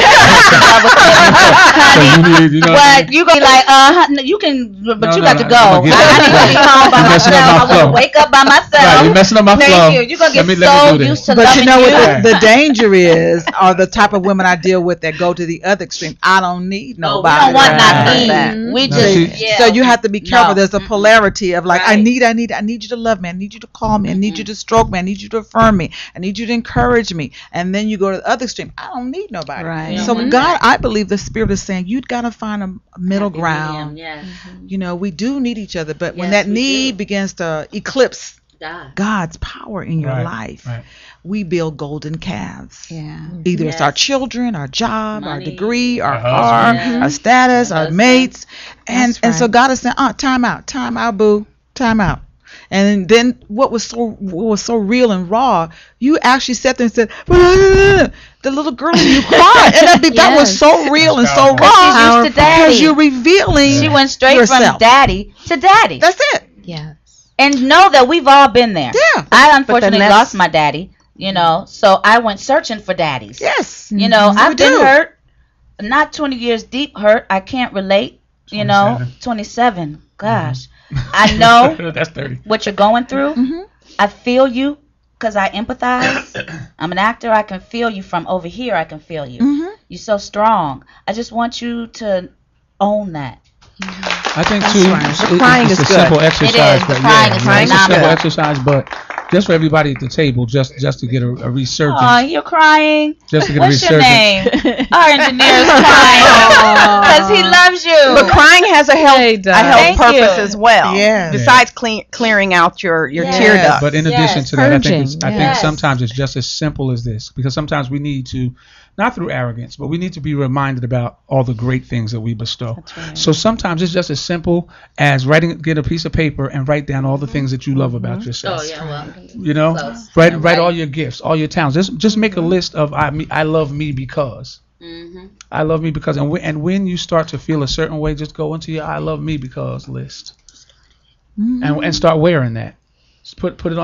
So you need, you know what I mean? But you gonna be like, you can, but No, you no, got no, to go. I'm gonna get I that. need to be home by You're messing up myself. my I want flow. to wake up by myself. Right, you're messing up my flow. Thank you. You're gonna get Let me so do this. used to But loving you know you. what the danger is, are the type of women I deal with that go to the other extreme. I don't need No, we nobody. don't want Right. nothing. We No, just, see- yeah. So you have to be careful. No. There's a polarity of like, Right. I need you to love me. I need you to call me. I need you to stroke me. I need you to affirm me. I need you to encourage me. And then you go to the other extreme. I don't need nobody. Right. So God, I believe the Spirit is saying you got to find a middle ground. Yes. You know, we do need each other, but when Yes, that we need do. begins to eclipse God. God's power in your Right, life, right. we build golden calves. Yeah. Either it's our Yes. children, our job, our Money. degree, our Our car, husband. our status, Our our husband. mates. And That's so right. God is saying, time out, boo, time out. And then what was so real and raw, you actually sat there and said, the little girl in you cried. And that was Yes. so real and so That's raw. She's used to daddy. Because you're revealing She went straight yourself. from daddy to daddy. That's it. Yes. And know that we've all been there. Yeah. I unfortunately that's- lost my daddy, you know, so I went searching for daddies. Yes. You know, We I've been do. hurt, not 20 years deep hurt. I can't relate, you know, 27. Gosh. I know That's 30. what you're going through. Mm-hmm. I feel you because I empathize. I'm an actor. I can feel you from over here. I can feel you. Mm-hmm. You're so strong. I just want you to own that. I think too, The crying it's is a good. simple exercise. The But crying yeah, is it's a simple phenomenal. exercise, but just for everybody at the table, just to get a resurgence. Oh, you're crying. Just to get What's a your resurgence. name? Our engineer is crying because he loves you. But crying has a health He does. purpose Thank you. as well. Yeah. Besides clearing out your Yes. tear ducts. But in Yes. addition to that, I think Yes. sometimes it's just as simple as this, because sometimes we need to, not through arrogance, but we need to be reminded about all the great things that we bestow. That's right. So sometimes it's just as simple as get a piece of paper and write down all the things that you love about yourself. Oh, yeah, well. You know, Close. write all your gifts, all your talents. Just make a list of I love me because. Mm-hmm. I love me because, and when you start to feel a certain way, just go into your I love me because list, and start wearing that. Just put it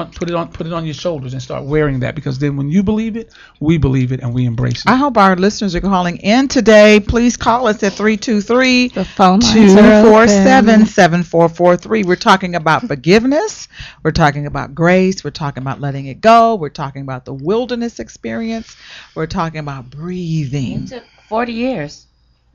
on your shoulders and start wearing that, because then when you believe it, we believe it and we embrace it. I hope our listeners are calling in today. Please call us at 323 The phone lines are 247 open. 7443. We're talking about forgiveness. We're talking about grace. We're talking about letting it go. We're talking about the wilderness experience. We're talking about breathing. It took 40 years.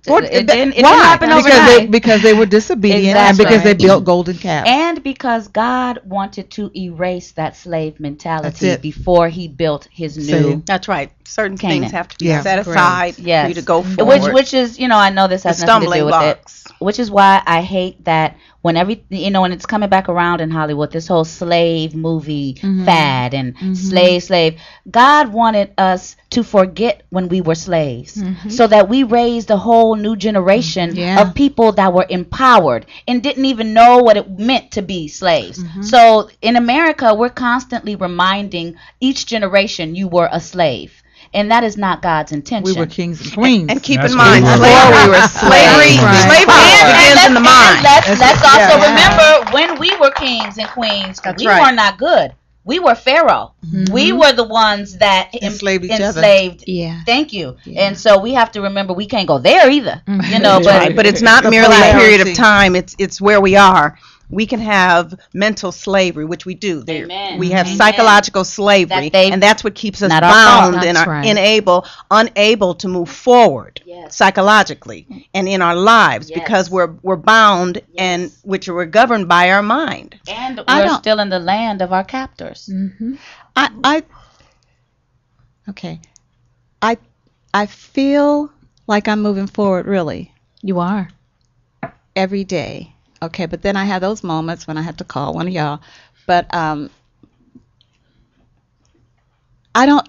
What- It didn't why? happen because overnight. because they were disobedient and Exactly. because they built golden calves. And because God wanted to erase that slave mentality That's it. before he built his See. new That's right. Certain Canaan. things have to be Yeah. set aside for Yes. you to go forward. Which is, you know, I know this has The nothing to do stumbling with blocks. it. Which is why I hate that when when it's coming back around in Hollywood, this whole slave movie fad and slave. God wanted us to forget when we were slaves, so that we raised a whole new generation of people that were empowered and didn't even know what it meant to be slaves. So in America, we're constantly reminding each generation you were a slave. And that is not God's intention. We were kings and queens. And keep in mind, slavery begins in the mind. Let's also remember when we were kings and queens, we were not good. We were Pharaoh. We were the ones that enslaved each other. Thank you. And so we have to remember we can't go there either. But it's not merely a period of time. It's where we are. We can have mental slavery, which we do. We have psychological slavery, and that's what keeps us bound and unable to move forward psychologically and in our lives because we're bound and which we're governed by our mind. And we're still in the land of our captors. I feel like I'm moving forward. Really, you are every day. Okay, but then I have those moments when I have to call one of y'all. But I don't.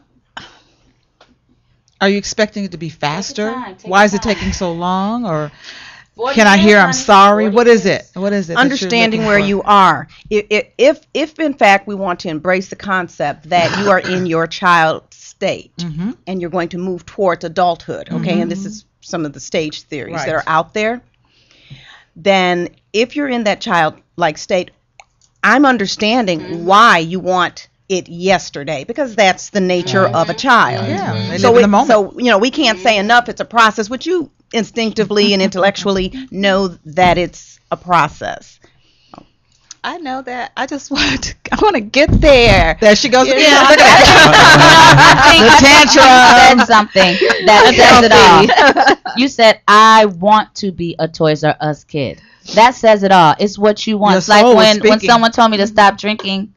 Are you expecting it to be faster? Why is it taking so long? Or can I hear I'm sorry? What is it? What is it? Understanding where you are. If in fact we want to embrace the concept that you are in your child state and you're going to move towards adulthood, okay, and this is some of the stage theories that are out there, then if you're in that childlike state, I'm understanding why you want it yesterday, because that's the nature of a child. So we can't say enough. It's a process, which you instinctively and intellectually know that it's a process. I know that. I want to get there. There she goes again. Look at that. You said something that says it all. You said, I want to be a Toys R Us kid. That says it all. It's what you want. It's like when someone told me to stop drinking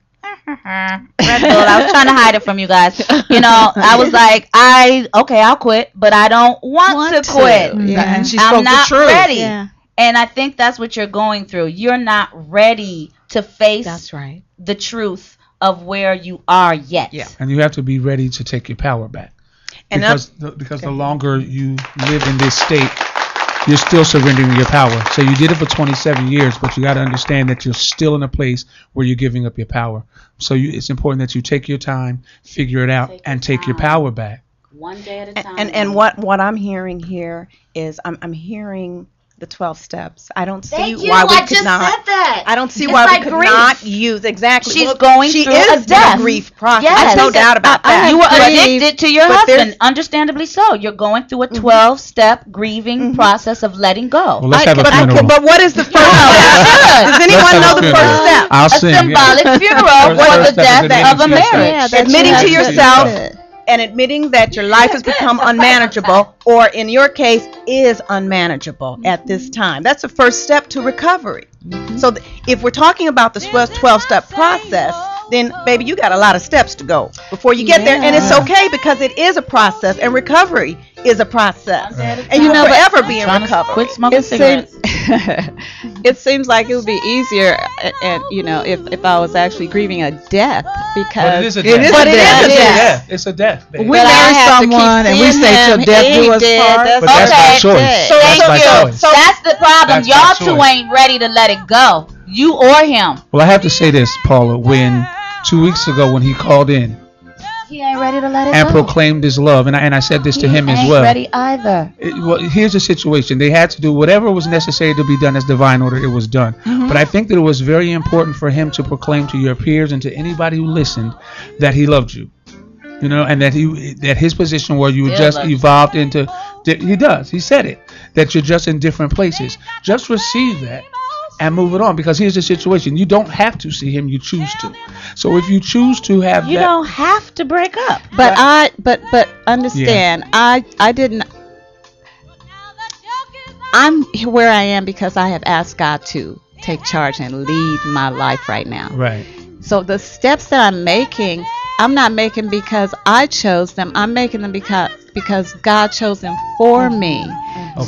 Red Bull. I was trying to hide it from you guys. I was like, I'll quit, but I don't want to quit. And she spoke I'm not the truth. ready. Yeah. And I think that's what you're going through. You're not ready to face the truth of where you are yet. Yeah. And you have to be ready to take your power back. Because the longer you live in this state, you're still surrendering your power. So you did it for 27 years, but you got to understand that you're still in a place where you're giving up your power. So it's important that you take your time, figure it out, and take your power back. One day at a time. And what I'm hearing here is I'm hearing the 12 steps. I don't see why we could not. Said that. I don't see why we could not use exactly. She's going through a death. Grief process. Yes. No doubt about that. You were addicted to your husband, understandably so. You're going through a 12-step grieving process of letting go. Well, let's have a funeral. But what is the first step? Does anyone know the first step? I'll sing. A symbolic funeral for the death of a marriage. Admitting to yourself and admitting that your life has become unmanageable, or in your case, is unmanageable at this time. That's the first step to recovery. So if we're talking about the 12-step process, then, baby, you got a lot of steps to go before you get there. And it's okay, because it is a process, and recovery is a process. And you'll forever be in recovery. Quit smoking cigarettes. It seems like it would be easier, and if I was actually grieving a death, because it is a death. It's a death. We marry someone and we say till death do us part. But that's by choice. So that's the problem. Y'all two ain't ready to let it go. You or him. Well, I have to say this, Paula. When 2 weeks ago, when he called in, he ain't ready to let it and go. Proclaimed his love, and I said this to him as well. He ain't ready either. Well, here's the situation. They had to do whatever was necessary to be done as divine order. It was done. But I think that it was very important for him to proclaim to your peers and to anybody who listened that he loved you. And that his position where you just evolved into. He does. He said it. That you're just in different places. Just receive that and move it on, because here's the situation. You don't have to see him. You choose to. So if you choose to have you don't have to break up. But but understand, I didn't. I'm where I am because I have asked God to take charge and lead my life right now. Right. So the steps that I'm making, I'm not making because I chose them. I'm making them because because God chose him for me.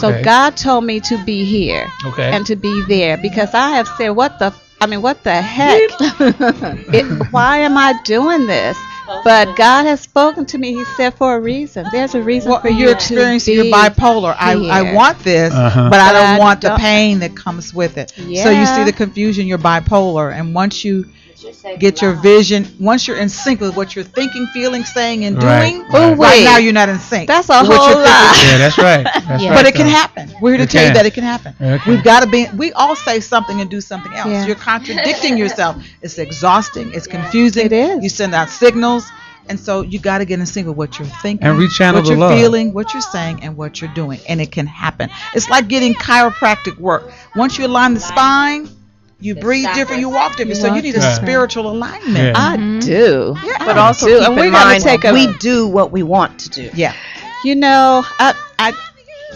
So Okay. God told me to be here Okay. and to be there because I have said, what the heck? Why am I doing this? But God has spoken to me. He said for a reason. There's a reason Well, for you're you experiencing to you're be bipolar. I here. want this, Uh-huh. but I But I don't want the don't- pain that comes with it. So you Yeah. see the confusion. You're bipolar, and once you get your vision, once you're in sync with what you're thinking, feeling, saying, and Right, doing, right. right now you're not in sync. That's a with what whole you're thinking. lot. Yeah, that's right. That's Yeah. right. But it can though. happen. We're here to It tell you can. that it can happen. Okay. We've got to be. We all say something and do something else. Yeah. You're contradicting yourself. It's exhausting. It's confusing. It is. You send out signals, and so you got to get in sync with what you're thinking, And rechannel what the you're love. feeling, what you're saying, and what you're doing, and it can happen. It's like getting chiropractic work. Once you align the spine, you breathe different, you walk different. So you need a Right. spiritual alignment. Yeah. I do. Yeah. But also do. keep And in we're gonna mind, take a- we do what we want to do. Yeah. You know,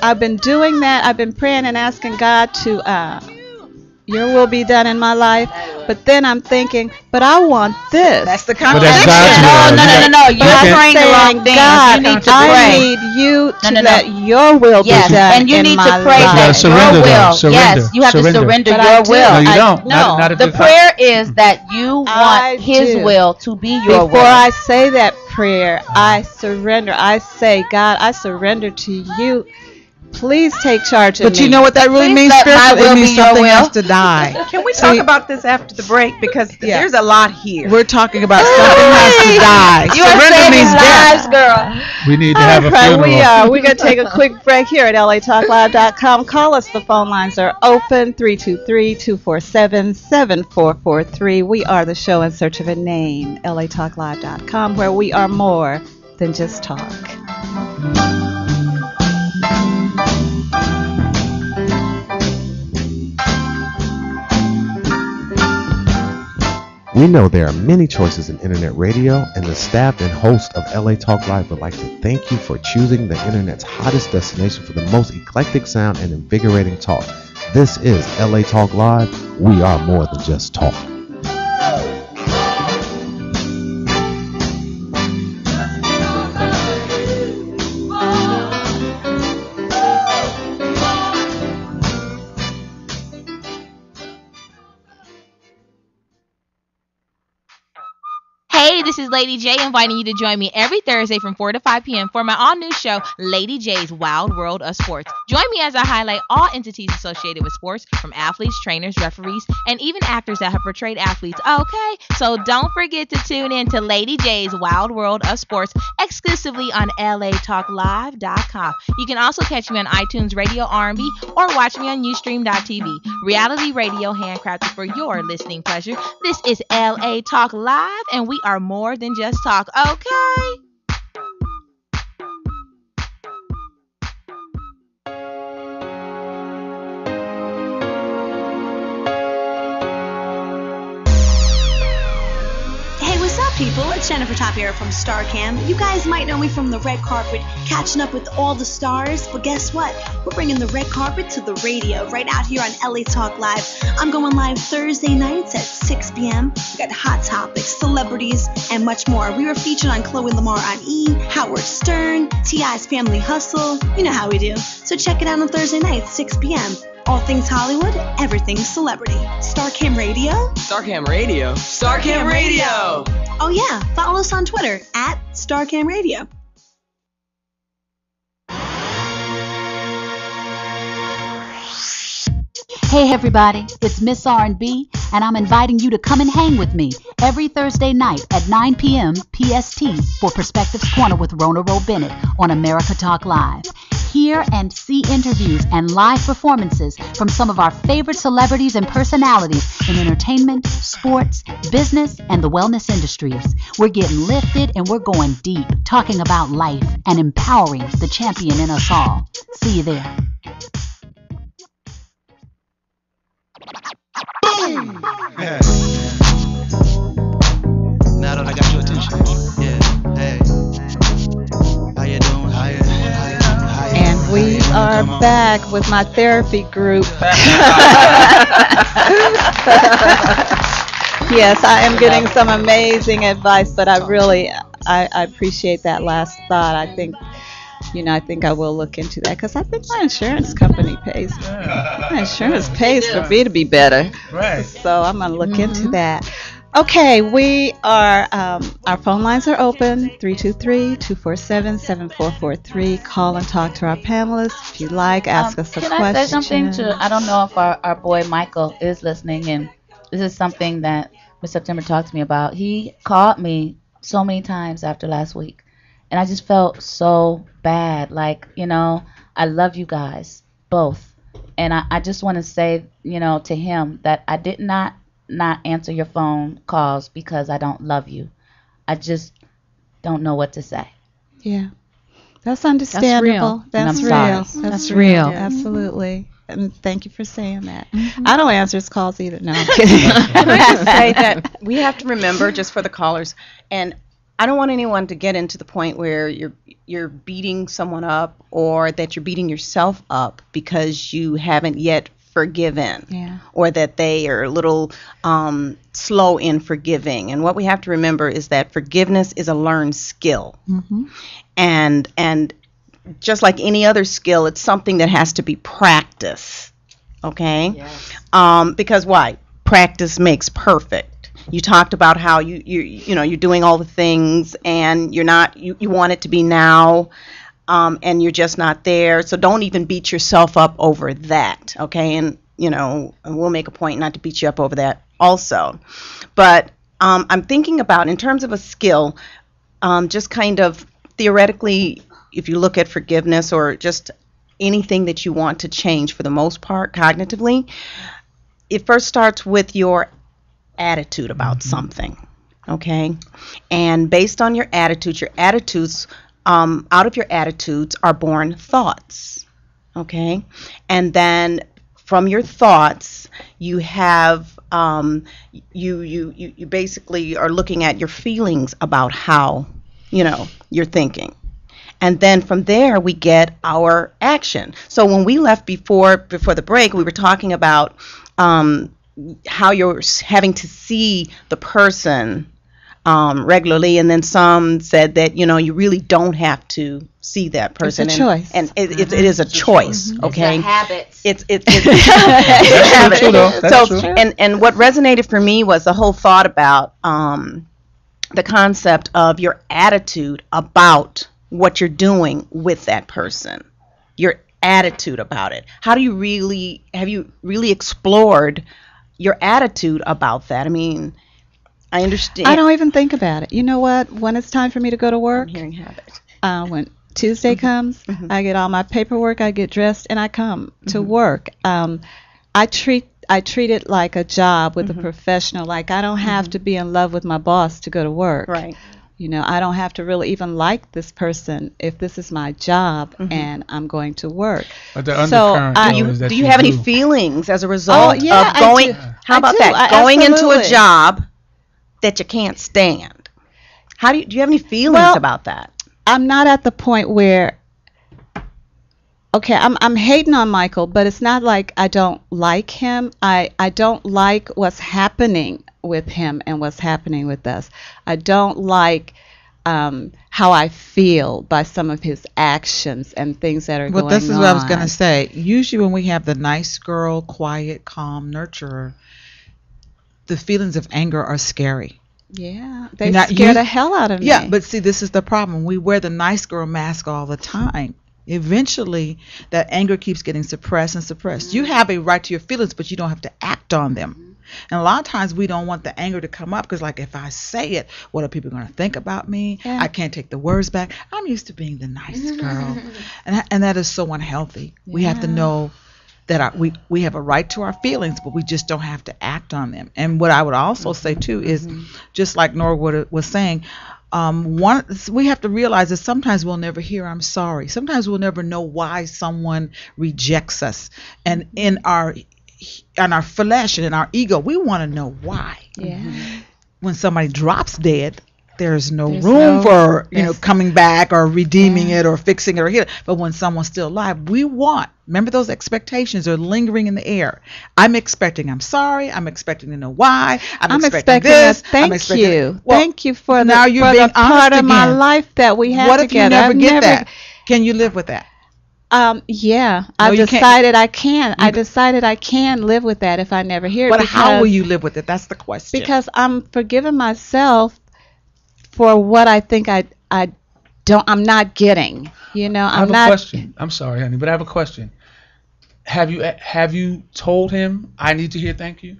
I've been doing that. I've been praying and asking God to, your will be done in my life. But then I'm thinking, but I want this. That's the But that's contradiction. God's will. No. You You're can't- praying the wrong thing. God, You need to I pray. need you to No. let your will Yes, be done and you in need my to pray You life. gotta that surrender, your though. will. Surrender. Yes, you have Surrender. to surrender But your I do. will. No, you I- don't. no. Not if The it's prayer is that you I want His do. will to be your Before will. I say that prayer, I surrender. I say, God, I surrender to you. Please take charge of But me. you know what that really Please means let my spiritually? It will means be your something will. has to die. Can we So talk you- about this after the break? Because Yeah. there's a lot here. We're talking about something has to die. You are Surrender saving means death. lives, girl. We need to All have a right, funeral. we're going to take a quick break here at latalklive.com. Call us. The phone lines are open, 323-247-7443. We are the show in search of a name, latalklive.com, where we are more than just talk. We know there are many choices in internet radio, and the staff and host of LA Talk Live would like to thank you for choosing the internet's hottest destination for the most eclectic sound and invigorating talk. This is LA Talk Live. We are more than just talk. Hey, this is Lady J inviting you to join me every Thursday from 4 to 5 p.m. for my all-new show, Lady J's Wild World of Sports. Join me as I highlight all entities associated with sports, from athletes, trainers, referees, and even actors that have portrayed athletes. Okay, so don't forget to tune in to Lady J's Wild World of Sports exclusively on latalklive.com. You can also catch me on iTunes Radio R&B or watch me on Ustream.tv. Reality radio handcrafted for your listening pleasure. This is LA Talk Live, and we are more than just talk, okay? Hey, what's up, people? It's Jennifer Top here from StarCam. You guys might know me from the red carpet, catching up with all the stars. But guess what? We're bringing the red carpet to the radio right out here on LA Talk Live. I'm going live Thursday nights at 6 p.m. We got hot topics, celebrities, and much more. We were featured on Chloe Lamar on E, Howard Stern, T.I.'s Family Hustle. You know how we do. So check it out on Thursday nights, 6 p.m. All things Hollywood, everything celebrity. StarCam Radio? StarCam Radio. StarCam Radio. Oh yeah, follow us on Twitter at StarCam Radio. Hey everybody, it's Miss R&B, and I'm inviting you to come and hang with me every Thursday night at 9 p.m. PST for Perspectives Corner with Rona Rowe Bennett on America Talk Live. Hear and see interviews and live performances from some of our favorite celebrities and personalities in entertainment, sports, business, and the wellness industries. We're getting lifted and we're going deep, talking about life and empowering the champion in us all. See you there. Boom! Now that I got your attention, yeah, hey, how you doing? How you And we are back with my therapy group. Yes, I am getting some amazing advice, but I appreciate that last thought. I think I think I will look into that because I think my insurance company pays. My insurance pays for me to be better. Right. So I'm gonna look into that. Okay, we are. Our phone lines are open: 323-247-7443. Call and talk to our panelists if you like. Ask us a Can question. I say something to? I don't know if our boy Michael is listening, and this is something that Miss September talked to me about. He called me so many times after last week, and I just felt so bad. Like, I love you guys both, and I just want to say, to him that I did not answer your phone calls because I don't love you. I just don't know what to say. Yeah, that's understandable. That's That's real. real. That's real. real. Absolutely. And thank you for saying that. I don't answer his calls either. No, I'm kidding. Can I just say that we have to remember, just for the callers, and I don't want anyone to get into the point where you're beating someone up or that you're beating yourself up because you haven't yet forgiven, or that they are a little slow in forgiving. And what we have to remember is that forgiveness is a learned skill, and just like any other skill, it's something that has to be practiced. Okay, because why? Practice makes perfect. You talked about how you're doing all the things and you're not. You want it to be now. And you're just not there. So don't even beat yourself up over that, okay? And, and we'll make a point not to beat you up over that also. But I'm thinking about, in terms of a skill, just kind of theoretically, if you look at forgiveness or just anything that you want to change for the most part cognitively, it first starts with your attitude about something, okay? And based on your attitudes out of your attitudes are born thoughts, okay? And then from your thoughts, you have you basically are looking at your feelings about how you're thinking, and then from there we get our action. So when we left before the break, we were talking about how you're having to see the person regularly, and then some said that you really don't have to see that person. It's a choice, and it is a choice. Okay, It's a habit. It's That's true, though. That's true. And what resonated for me was the whole thought about the concept of your attitude about what you're doing with that person. Your attitude about it. Have you really explored your attitude about that? I mean, I understand. I don't even think about it. You know what? When it's time for me to go to work, I'm hearing habit. When Tuesday comes, I get all my paperwork, I get dressed, and I come to work. I treat it like a job with a professional. Like, I don't have to be in love with my boss to go to work. Right. I don't have to really even like this person if this is my job and I'm going to work. But the undercurrent is that do you have any feelings as a result of I going? do. How about I do. that? Going into a Absolutely. job that you can't stand. Do you have any feelings about that? I'm not at the point where, okay, I'm hating on Michael, but it's not like I don't like him. I don't like what's happening with him and what's happening with us. I don't like how I feel by some of his actions and things that are going on. Well, this is what I was going to say. Usually when we have the nice girl, quiet, calm, nurturer, the feelings of anger are scary. Yeah, they scare the hell out of me. Yeah, but see, this is the problem. We wear the nice girl mask all the time. Eventually, that anger keeps getting suppressed and suppressed. You have a right to your feelings, but you don't have to act on them. And a lot of times we don't want the anger to come up because, like, if I say it, what are people going to think about me? Yeah. I can't take the words back. I'm used to being the nice girl. And that is so unhealthy. Yeah. We have to know that we have a right to our feelings, but we just don't have to act on them. And what I would also say, too, is just like Norwood was saying, we have to realize that sometimes we'll never hear I'm sorry. Sometimes we'll never know why someone rejects us. And in our flesh and in our ego, we want to know why. Yeah. When somebody drops dead, there's no room for coming back or redeeming it or fixing it or healing. But when someone's still alive, remember those expectations are lingering in the air. I'm expecting I'm sorry. I'm expecting to know why. I'm expecting this. Thank you. Well, thank you for now the, you're for being the part honest of my again. life that we had What if together. you never get that? Can you live with that? Yeah, No, I you can't. decided I can. I decided I can live with that if I never hear it. But how will you live with it? That's the question. Because I'm forgiving myself for what I think I'm not getting. You know, I have a question. I'm sorry, honey, but I have a question. Have you told him I need to hear thank you?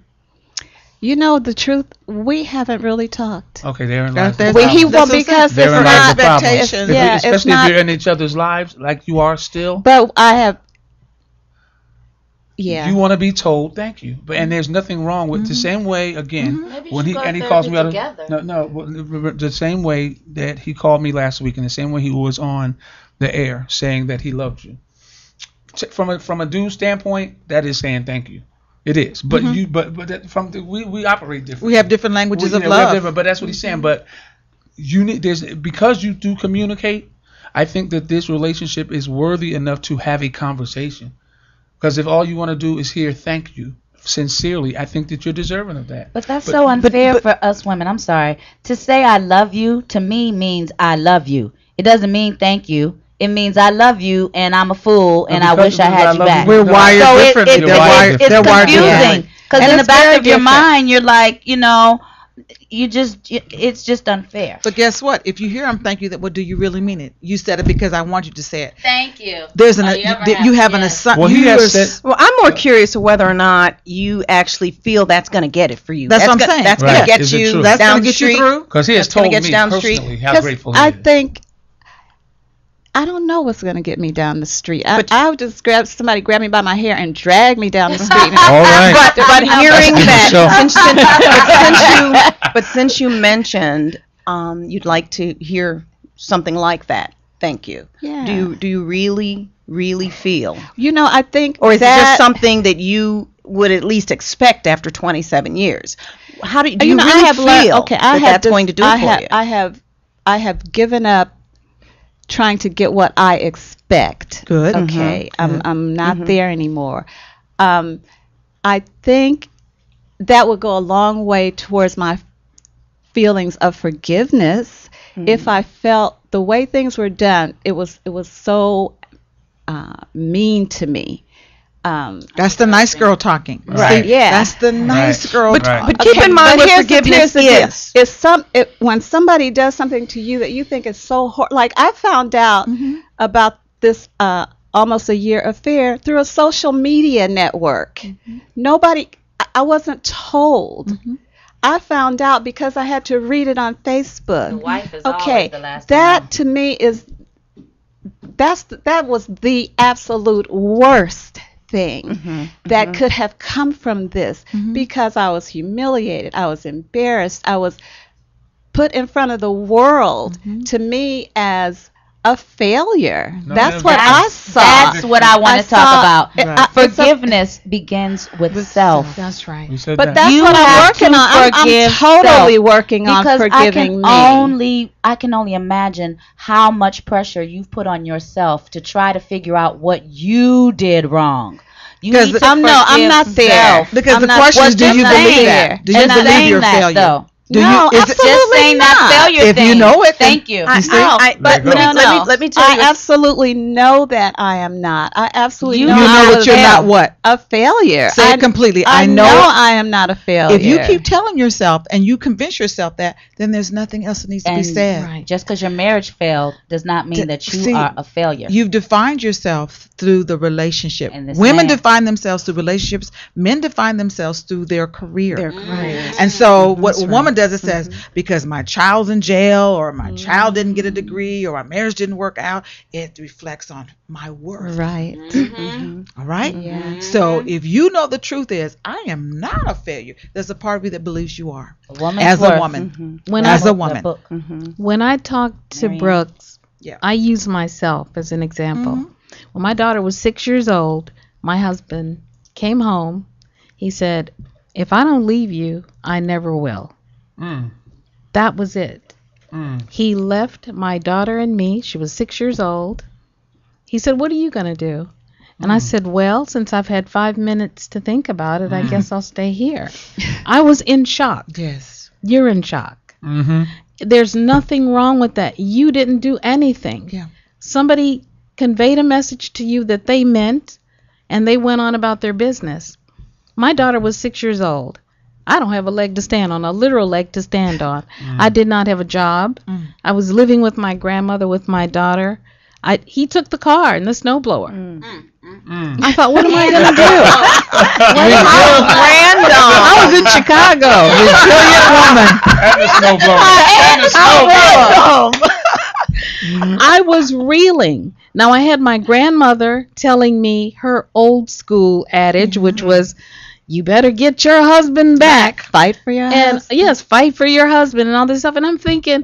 You know the truth. We haven't really talked. Okay, therein lies the because therein lies the problem. Especially not, if you're in each other's lives like you are still. But I have. Yeah. You want to be told thank you, and there's nothing wrong with the same way again when he calls me out the same way that he called me last week, and the same way he was on the air saying that he loved you. From a dude standpoint, that is saying thank you. It is, but we operate different. We have different languages of love. But that's what he's saying. But because you do communicate, I think that this relationship is worthy enough to have a conversation. Because if all you want to do is hear thank you sincerely, I think that you're deserving of that. But that's so unfair for us women. I'm sorry. To say I love you to me means I love you. It doesn't mean thank you. It means I love you and I'm a fool and I wish I had you back. We're wired differently. It's confusing because in the back of your mind you're like, it's just unfair. But guess what? If you hear him thank you, do you really mean it? You said it because I want you to say it. Thank you. There's you have an assumption. Well, I'm more curious of whether or not you actually feel that's going to get it for you. That's what I'm saying. That's going to get you down the street. Because he has told me personally how grateful he is. I think. I don't know what's going to get me down the street. I would just grab me by my hair and drag me down the street. All right. But hearing that, since you mentioned you'd like to hear something like that, thank you. Yeah. Do you really feel? I think, or is it just something that you would at least expect after 27 years? How do you really feel that's going to do it for you? I have given up trying to get what I expect. Good. Okay. I'm not there anymore. I think that would go a long way towards my feelings of forgiveness if I felt the way things were done. It was so mean to me. That's the nice girl talking. Right. See, yeah. That's the nice girl talking. But keep in mind what forgiveness is. When somebody does something to you that you think is so horrible. Like I found out about this almost a year affair through a social media network. I wasn't told. I found out because I had to read it on Facebook. The wife is always the last to that know. To me that was the absolute worst thing that could have come from this, because I was humiliated, I was embarrassed, I was put in front of the world to me as a failure. That's what I saw. That's what I want to talk about. Forgiveness begins with self. That's right. But that's what I'm working on. I'm totally working on forgiving me. I can only imagine how much pressure you've put on yourself to try to figure out what you did wrong. I'm not there. Because the question is, do you believe that? Do you believe your failure? Though. Absolutely just saying not. That failure if thing. you know it, thank you. Let me tell you. I absolutely know that I am not. I absolutely know that you're not what? A failure. Say it completely. I know I am not a failure. If you keep telling yourself and you convince yourself that, then there's nothing else that needs to be said. Right. Just because your marriage failed does not mean that you are a failure. You've defined yourself through the relationship. Women define themselves through relationships. Men define themselves through their career. And so what a woman does, it says, because my child's in jail, or my child didn't get a degree, or my marriage didn't work out, it reflects on my worth. Right. All right? Yeah. So if you know the truth is, I am not a failure, there's a part of you that believes you are. As a woman. When I talk to Brooks, I use myself as an example. When my daughter was 6 years old, my husband came home. He said, "If I don't leave you, I never will." That was it. He left my daughter and me. She was 6 years old. He said, "What are you going to do?" And I said, "Well, since I've had 5 minutes to think about it, I guess I'll stay here." I was in shock. Yes. You're in shock. There's nothing wrong with that. You didn't do anything. Yeah. Somebody conveyed a message to you that they meant, and they went on about their business. My daughter was 6 years old. I don't have a leg to stand on, a literal leg to stand on. I did not have a job. I was living with my grandmother with my daughter. He took the car and the snowblower. I thought, what am I going to do? Random. I was in Chicago. Resilient woman. I was reeling. Now, I had my grandmother telling me her old school adage, which was, you better get your husband back. Fight for your husband. Yes, fight for your husband and all this stuff. And I'm thinking,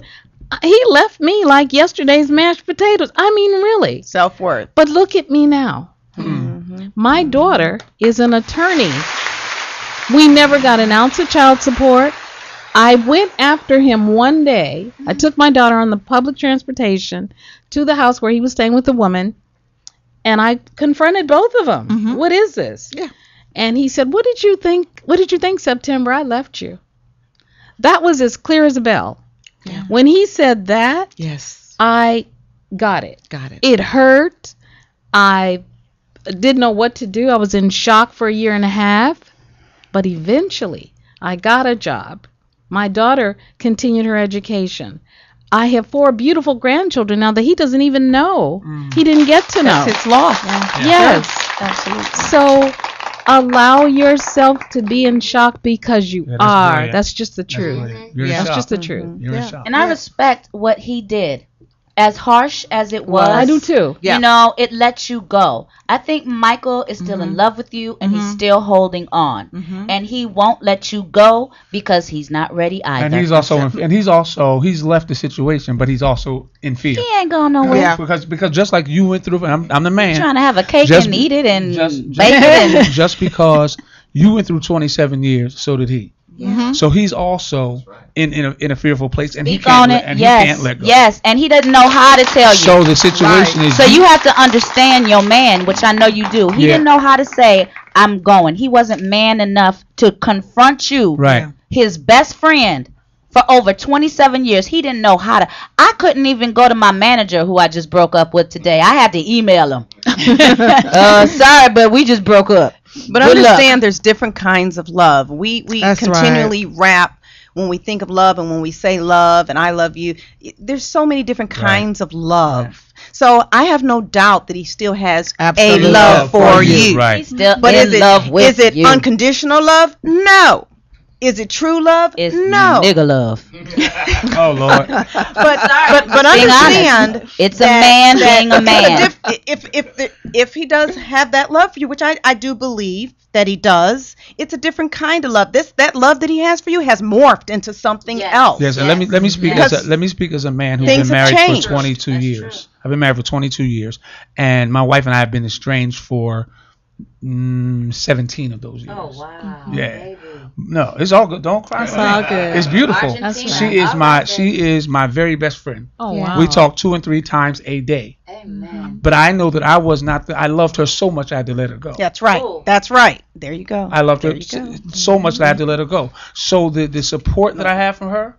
he left me like yesterday's mashed potatoes. I mean, really. Self-worth. But look at me now. My daughter is an attorney. We never got an ounce of child support. I went after him one day. I took my daughter on the public transportation to the house where he was staying with a woman, and I confronted both of them. What is this? Yeah. And he said, what did you think? What did you think, September? I left you. That was as clear as a bell. Yeah. When he said that, Yes. I got it. Got it. It hurt. I didn't know what to do. I was in shock for a year and a half. But eventually, I got a job. My daughter continued her education. I have 4 beautiful grandchildren now that he doesn't even know. He didn't get to know. That's his loss. Yes. Absolutely. So allow yourself to be in shock because you are. brilliant. That's just the That's truth. brilliant. You're in That's shock. just the truth. You're in shock. And I respect what he did. As harsh as it was, I do too. You know, it lets you go. I think Michael is still in love with you, and he's still holding on, and he won't let you go because he's not ready either. And he's left the situation, but he's also in fear. He ain't going nowhere. Because just like you went through, and I'm the man. Trying to have a cake Just and be- eat it and just bake it. And just because you went through 27 years, so did he. So he's also in a fearful place, and Speak on it. he Yes. can't let go. Yes, and he doesn't know how to tell you. So the situation is. So you have to understand your man, which I know you do. He didn't know how to say, I'm going. He wasn't man enough to confront you, Right. his best friend, for over 27 years. He didn't know how to. I couldn't even go to my manager, who I just broke up with today. I had to email him. Sorry, but we just broke up. But Good understand there's different kinds of love. We That's continually wrap when we think of love and when we say love and I love you. There's so many different kinds of love. So I have no doubt that he still has Absolutely. a love for you. Right. He's still But in love with is it you. unconditional love? No. Is it true love? It's no. nigga love. Oh Lord. But Being understand honest, it's a man being a man. If he does have that love for you, which I do believe that he does, it's a different kind of love. That love that he has for you has morphed into something else. Yes, and let me speak as a man who's Things been have married changed. for 22 years. I've been married for 22 years, and my wife and I have been estranged for 17 of those years. Oh wow. Yeah. No, it's all good. Don't cry. It's all good. It's beautiful. Argentina. She is my very best friend. Oh, wow. We talk 2 and 3 times a day. Amen. But I know that I was not. I loved her so much I had to let her go. That's right. That's right. There you go. I loved her There you go. so much that I had to let her go. So the support that I have from her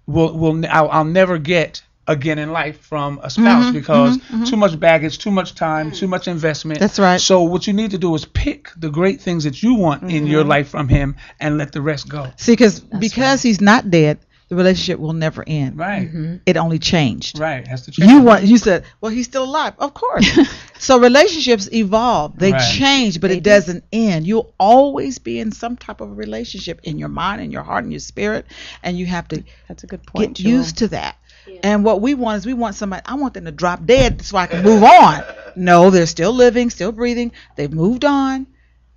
I'll never get again in life from a spouse because too much baggage, too much time, too much investment. That's right. So what you need to do is pick the great things that you want in your life from him and let the rest go. See, because he's not dead, the relationship will never end. Right. It only changed. Right. It has to change. You said, well, he's still alive. Of course. So relationships evolve. They Right. change, but it doesn't end. You'll always be in some type of a relationship in your mind, in your heart, and your spirit, and you have to That's a good point. get used to that. And what we want is somebody, I want them to drop dead so I can move on. No, they're still living, still breathing. They've moved on.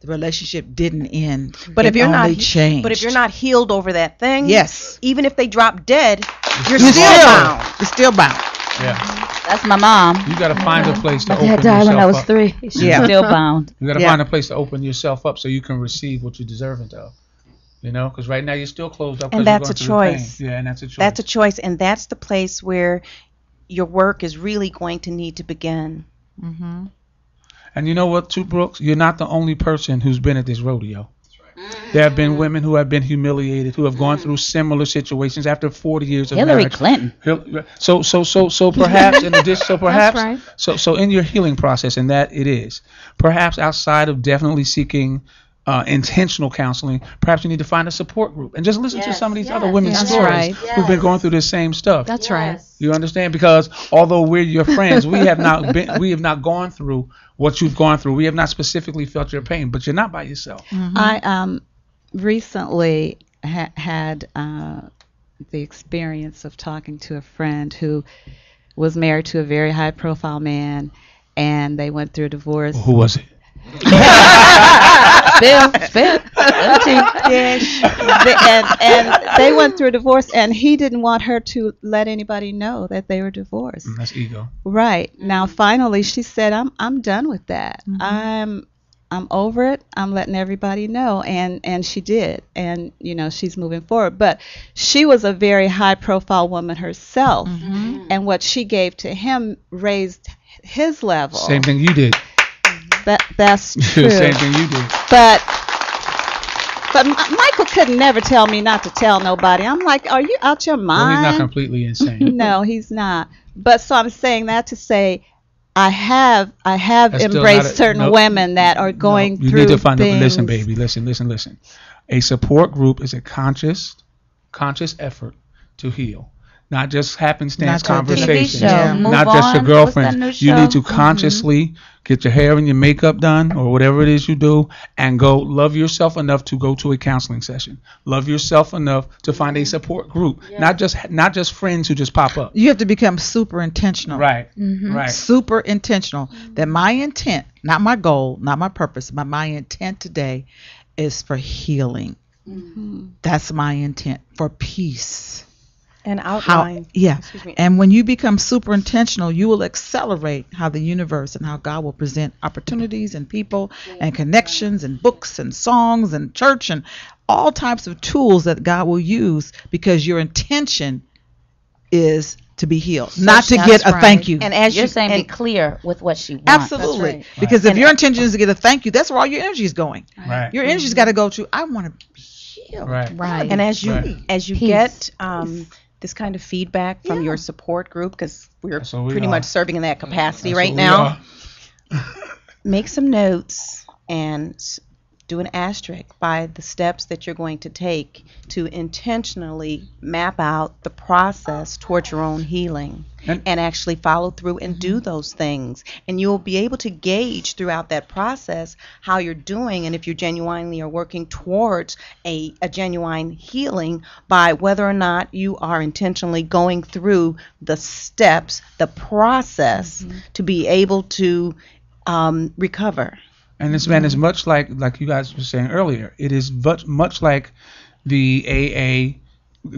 The relationship didn't end. But if you're not changed. But if you're not healed over that thing, Yes. even if they drop dead, you're You're still bound. You're still bound. Yeah. That's my mom. You got to find a place to My open dad died when I yourself was up. 3. She's Yeah. still bound. You got to Yeah. find a place to open yourself up so you can receive what you deserve of. You know, because right now you're still closed up. 'cause And you're that's a going through the choice. pain. Yeah, and that's a choice. That's a choice, and that's the place where your work is really going to need to begin. And you know what, too, Brooks? You're not the only person who's been at this rodeo. There have been women who have been humiliated, who have gone through similar situations after 40 years of Hillary marriage. Clinton. So perhaps in addition, That's right. so in your healing process, and that it is, perhaps outside of definitely seeking intentional counseling, perhaps you need to find a support group and just listen to some of these other women's That's stories right. who've been going through the same stuff. That's right. You understand? Because although we're your friends, we have not gone through what you've gone through. We have not specifically felt your pain, but you're not by yourself. I recently had the experience of talking to a friend who was married to a very high-profile man, and they went through a divorce. Who was it? Spill. And they went through a divorce, and he didn't want her to let anybody know that they were divorced. That's ego. Right. Now, finally, she said, I'm done with that. I'm over it. I'm letting everybody know. And she did. And, she's moving forward. But she was a very high-profile woman herself. And what she gave to him raised his level. Same thing you did. That's true. Same thing you did. But Michael could never tell me not to tell nobody. I'm like, are you out your mind? Well, he's not completely insane. No, he's not. But so I'm saying that to say I have That's still embraced not a- certain no, women that are going You through need to find things. listen, baby. Listen. A support group is a conscious effort to heal. Not just happenstance conversation. Not just your girlfriends. You need to consciously get your hair and your makeup done or whatever it is you do and go love yourself enough to go to a counseling session. Love yourself enough to find a support group. Not just friends who just pop up. You have to become super intentional. Right. Right. Super intentional. That my intent, not my goal, not my purpose, but my intent today is for healing. That's my intent, for peace. And outline. And when you become super intentional, you will accelerate how the universe and how God will present opportunities and people and connections and books and songs and church and all types of tools that God will use, because your intention is to be healed, not to get a thank you. And as you're saying, be clear with what she wants. Absolutely. Right. Because if your intention is to get a thank you, that's where all your energy is going. Right. Your energy's got to go to, I want to be healed. Right. And as you get this kind of feedback from your support group, because we're pretty much serving in that capacity right now, make some notes and do an asterisk by the steps that you're going to take to intentionally map out the process towards your own healing and actually follow through and do those things. And you'll be able to gauge throughout that process how you're doing and if you genuinely are working towards a genuine healing by whether or not you are intentionally going through the steps, the process to be able to recover. And this man is much like you guys were saying earlier. It is much like the AA,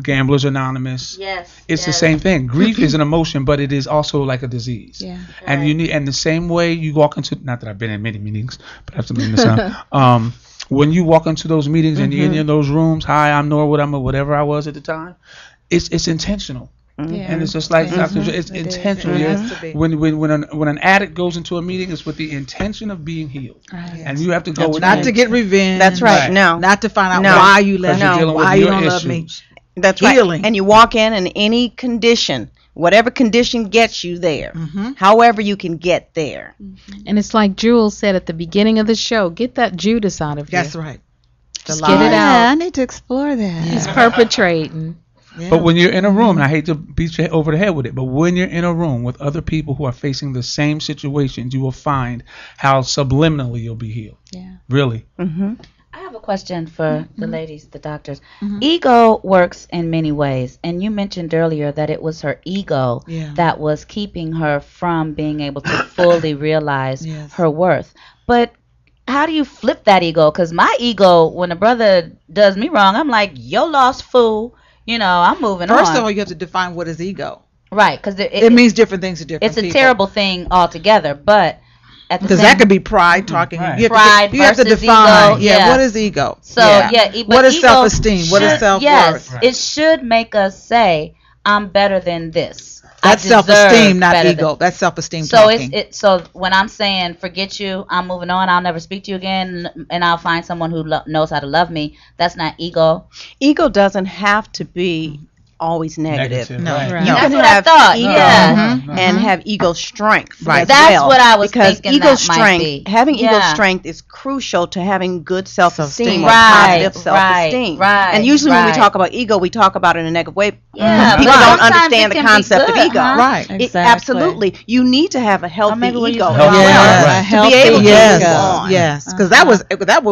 Gamblers Anonymous. Yes. It's the same thing. Grief is an emotion, but it is also like a disease. Yeah. And you need, and the same way you walk into, not that I've been in many meetings, but I have to leave this out. When you walk into those meetings and you're in those rooms, hi, I'm Norwood, I'm whatever I was at the time. It's intentional. And it's just like it's intentional. When an addict goes into a meeting, it's with the intention of being healed, and you have to go with not to get revenge. That's right. No, not to find out why you left me, why you don't love me. That's right. And you walk in any condition, whatever condition gets you there, however you can get there. And it's like Jewel said at the beginning of the show, get that Judas out of you. That's right. Just get it out. I need to explore that. He's perpetrating. Yeah. But when you're in a room, and I hate to beat you over the head with it, but when you're in a room with other people who are facing the same situations, you will find how subliminally you'll be healed. Yeah. Really. I have a question for the ladies, the doctors. Ego works in many ways, and you mentioned earlier that it was her ego that was keeping her from being able to fully realize her worth. But how do you flip that ego? Because my ego, when a brother does me wrong, I'm like, yo lost fool. I'm moving on. First of all, you have to define what is ego. Right, because it means different things to different people. It's a terrible thing altogether, but at the because that could be pride talking. Right. You have to define. Ego, what is ego? So what is self-esteem? What is self-worth? Yes, it should make us say, I'm better than this. That's self-esteem, not ego. That's self-esteem. So talking. So when I'm saying forget you, I'm moving on, I'll never speak to you again, and I'll find someone who knows how to love me. That's not ego. Ego doesn't have to be always negative. No, right. You can That's have what I thought. ego and have ego strength. Right. As That's well, what I was because thinking ego that strength, might be. having ego Yeah. strength is crucial to having good self-esteem or Right, positive self-esteem. right, and usually when we right. talk about ego, we talk about it in a negative way. Yeah, People but don't sometimes understand it the can be concept of good, ego. huh? Right. Absolutely. You need to have a healthy maybe we ego use as it. well Right. to healthy be able to Yes, move on. yes, because that was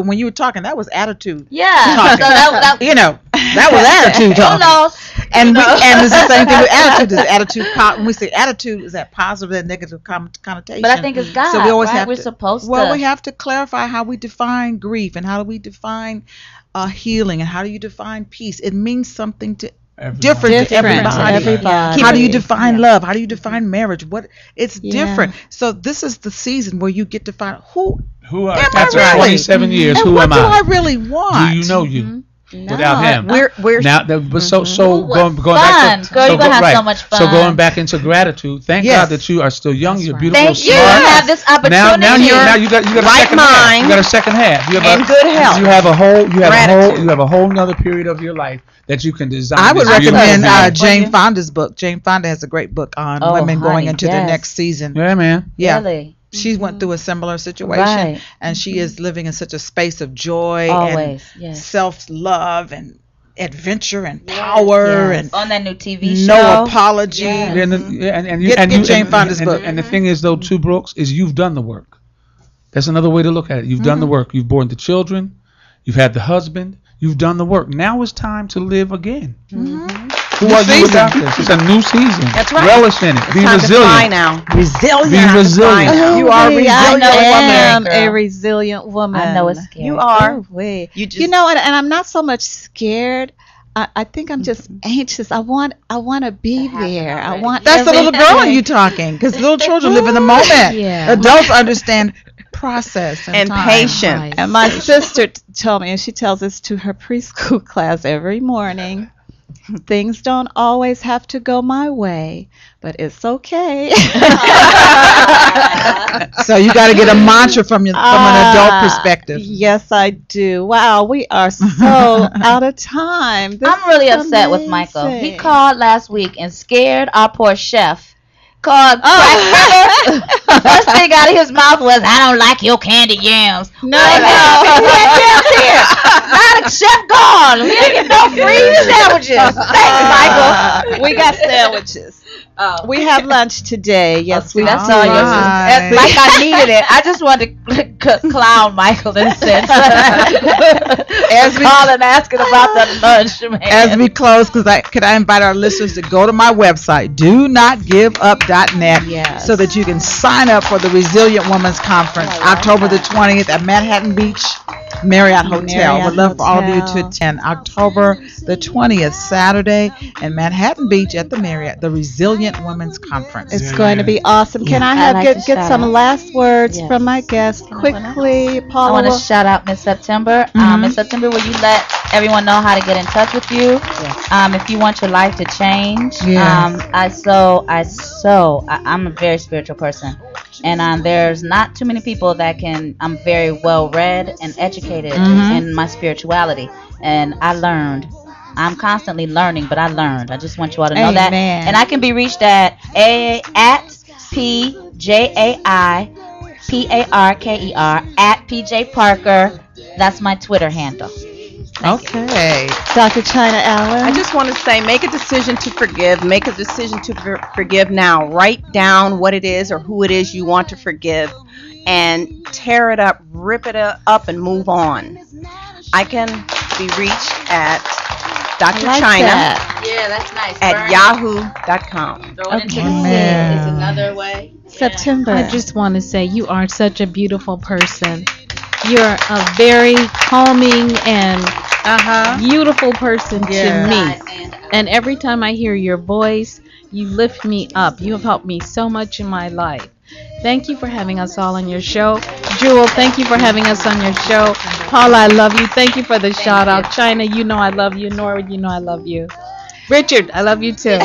when you were talking. That was attitude. Yeah. talking. So that that was attitude talking. no. And it's the same thing with attitude. Is attitude when we say attitude, is that positive or negative connotation? But I think it's God. So we always right? have We're to. supposed Well, to. we have to clarify how we define grief and how do we define healing and how do you define peace. It means something to. Different to everybody. How do you define love? How do you define marriage? It's different. So this is the season where you get to find who am I after really? 27 years, and who what am do I I? really want? Do you know you? Without him, we're now but so going fun. back to Girl, you're gonna have so much fun. So going back into gratitude, thank God that you are still young. You're beautiful, Thank you. smart. Have this opportunity. Now you got a right second mind half. You got a second half. You have and good health. You have a whole nother period of your life that you can design. I would this beautiful recommend being. Jane Fonda's book. Jane Fonda has a great book on women going into their next season. Yeah, man. Yeah. Really? She went through a similar situation, Right. and she is living in such a space of joy Always, and yes. self-love and adventure and power Yes. and on that new TV show. no apology. Yes. And Get Jane Fonda's book. And the thing is, though, too, Brooks, is you've done the work. That's another way to look at it. You've done the work. You've born the children. You've had the husband. You've done the work. Now it's time to live again. Who are you without this? It's a new season. That's right. Relish in it. It's Be time resilient. to fly now. Resilient. Be resilient. You are a resilient I am girl. a resilient woman. I know it's scary. You are. Oh, wait. You know, and I'm not so much scared. I think I'm just anxious. I want to be there. I want. That's the little girl in everything. you talking, because little children live in the moment. Yeah. Adults understand process and time. patience. Right. And my sister told me, and she tells this to her preschool class every morning. Things don't always have to go my way, but it's okay. So you got to get a mantra from an adult perspective. Yes, I do. Wow, we are so out of time. This I'm really is upset with Michael. He amazing. called last week and scared our poor chef. Called first thing out of his mouth was, "I don't like your candied yams." No, we had yams here. Now the chef gone. We didn't get no free sandwiches. Thanks, Michael. We got sandwiches. Oh. We have lunch today. Yes, we That's do. all yours. That's like I needed it. I just wanted to clown Michael in a sense. As we call and asking about the lunch, man. As we close, could I invite our listeners to go to my website, donotgiveup.net, so that you can sign up for the Resilient Women's Conference, October the 20th at Manhattan Beach Marriott Hotel. Would love for all of you to attend October the 20th, Saturday, in Manhattan Beach at the Marriott, the Resilient Women's Conference. It's going to be awesome. Can I have get some last words from my guests quickly, Paula? I want to shout out Miss September. Miss September, will you let everyone know how to get in touch with you? If you want your life to change. Yes. I'm a very spiritual person. And there's not too many people that can. I'm very well read and educated in my spirituality. And I learned. I'm constantly learning, but I learned. I just want you all to know that. And I can be reached at PJAIPARKER at PJ Parker. That's my Twitter handle. Okay. Dr. China Allen. I just want to say, make a decision to forgive. Make a decision to forgive now. Write down what it is or who it is you want to forgive, and tear it up, rip it up, and move on. I can be reached at Dr. China Yeah, that's nice. at yahoo.com. Throw it into the sea is another way. September. I just want to say you are such a beautiful person. You're a very calming and beautiful person to me. And every time I hear your voice, you lift me up. You have helped me so much in my life. Thank you for having us all on your show. Jewel, thank you for having us on your show. Paula, I love you. Thank you for the shout out. China, you know I love you. Nora, you know I love you. Richard, I love you too.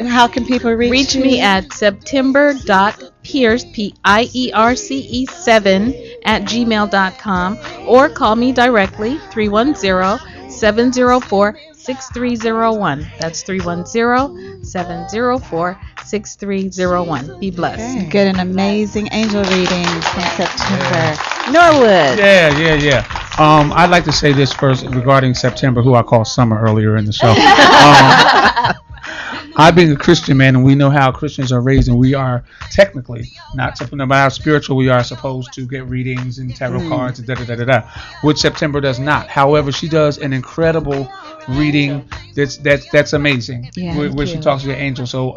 How can people reach you? Me at september.pierce, Pierce 7 at gmail.com, or call me directly, 310-704-6301. That's 310-704-6301. Be blessed. Okay. Get an amazing angel reading from September. Norwood. Yeah. I'd like to say this first regarding September, who I called Summer earlier in the show. I've been a Christian man, and we know how Christians are raised, and we are technically not something about our spiritual. We are supposed to get readings and tarot cards and which September does not. However, she does an incredible reading that's amazing. Yeah, where she talks to the angel. So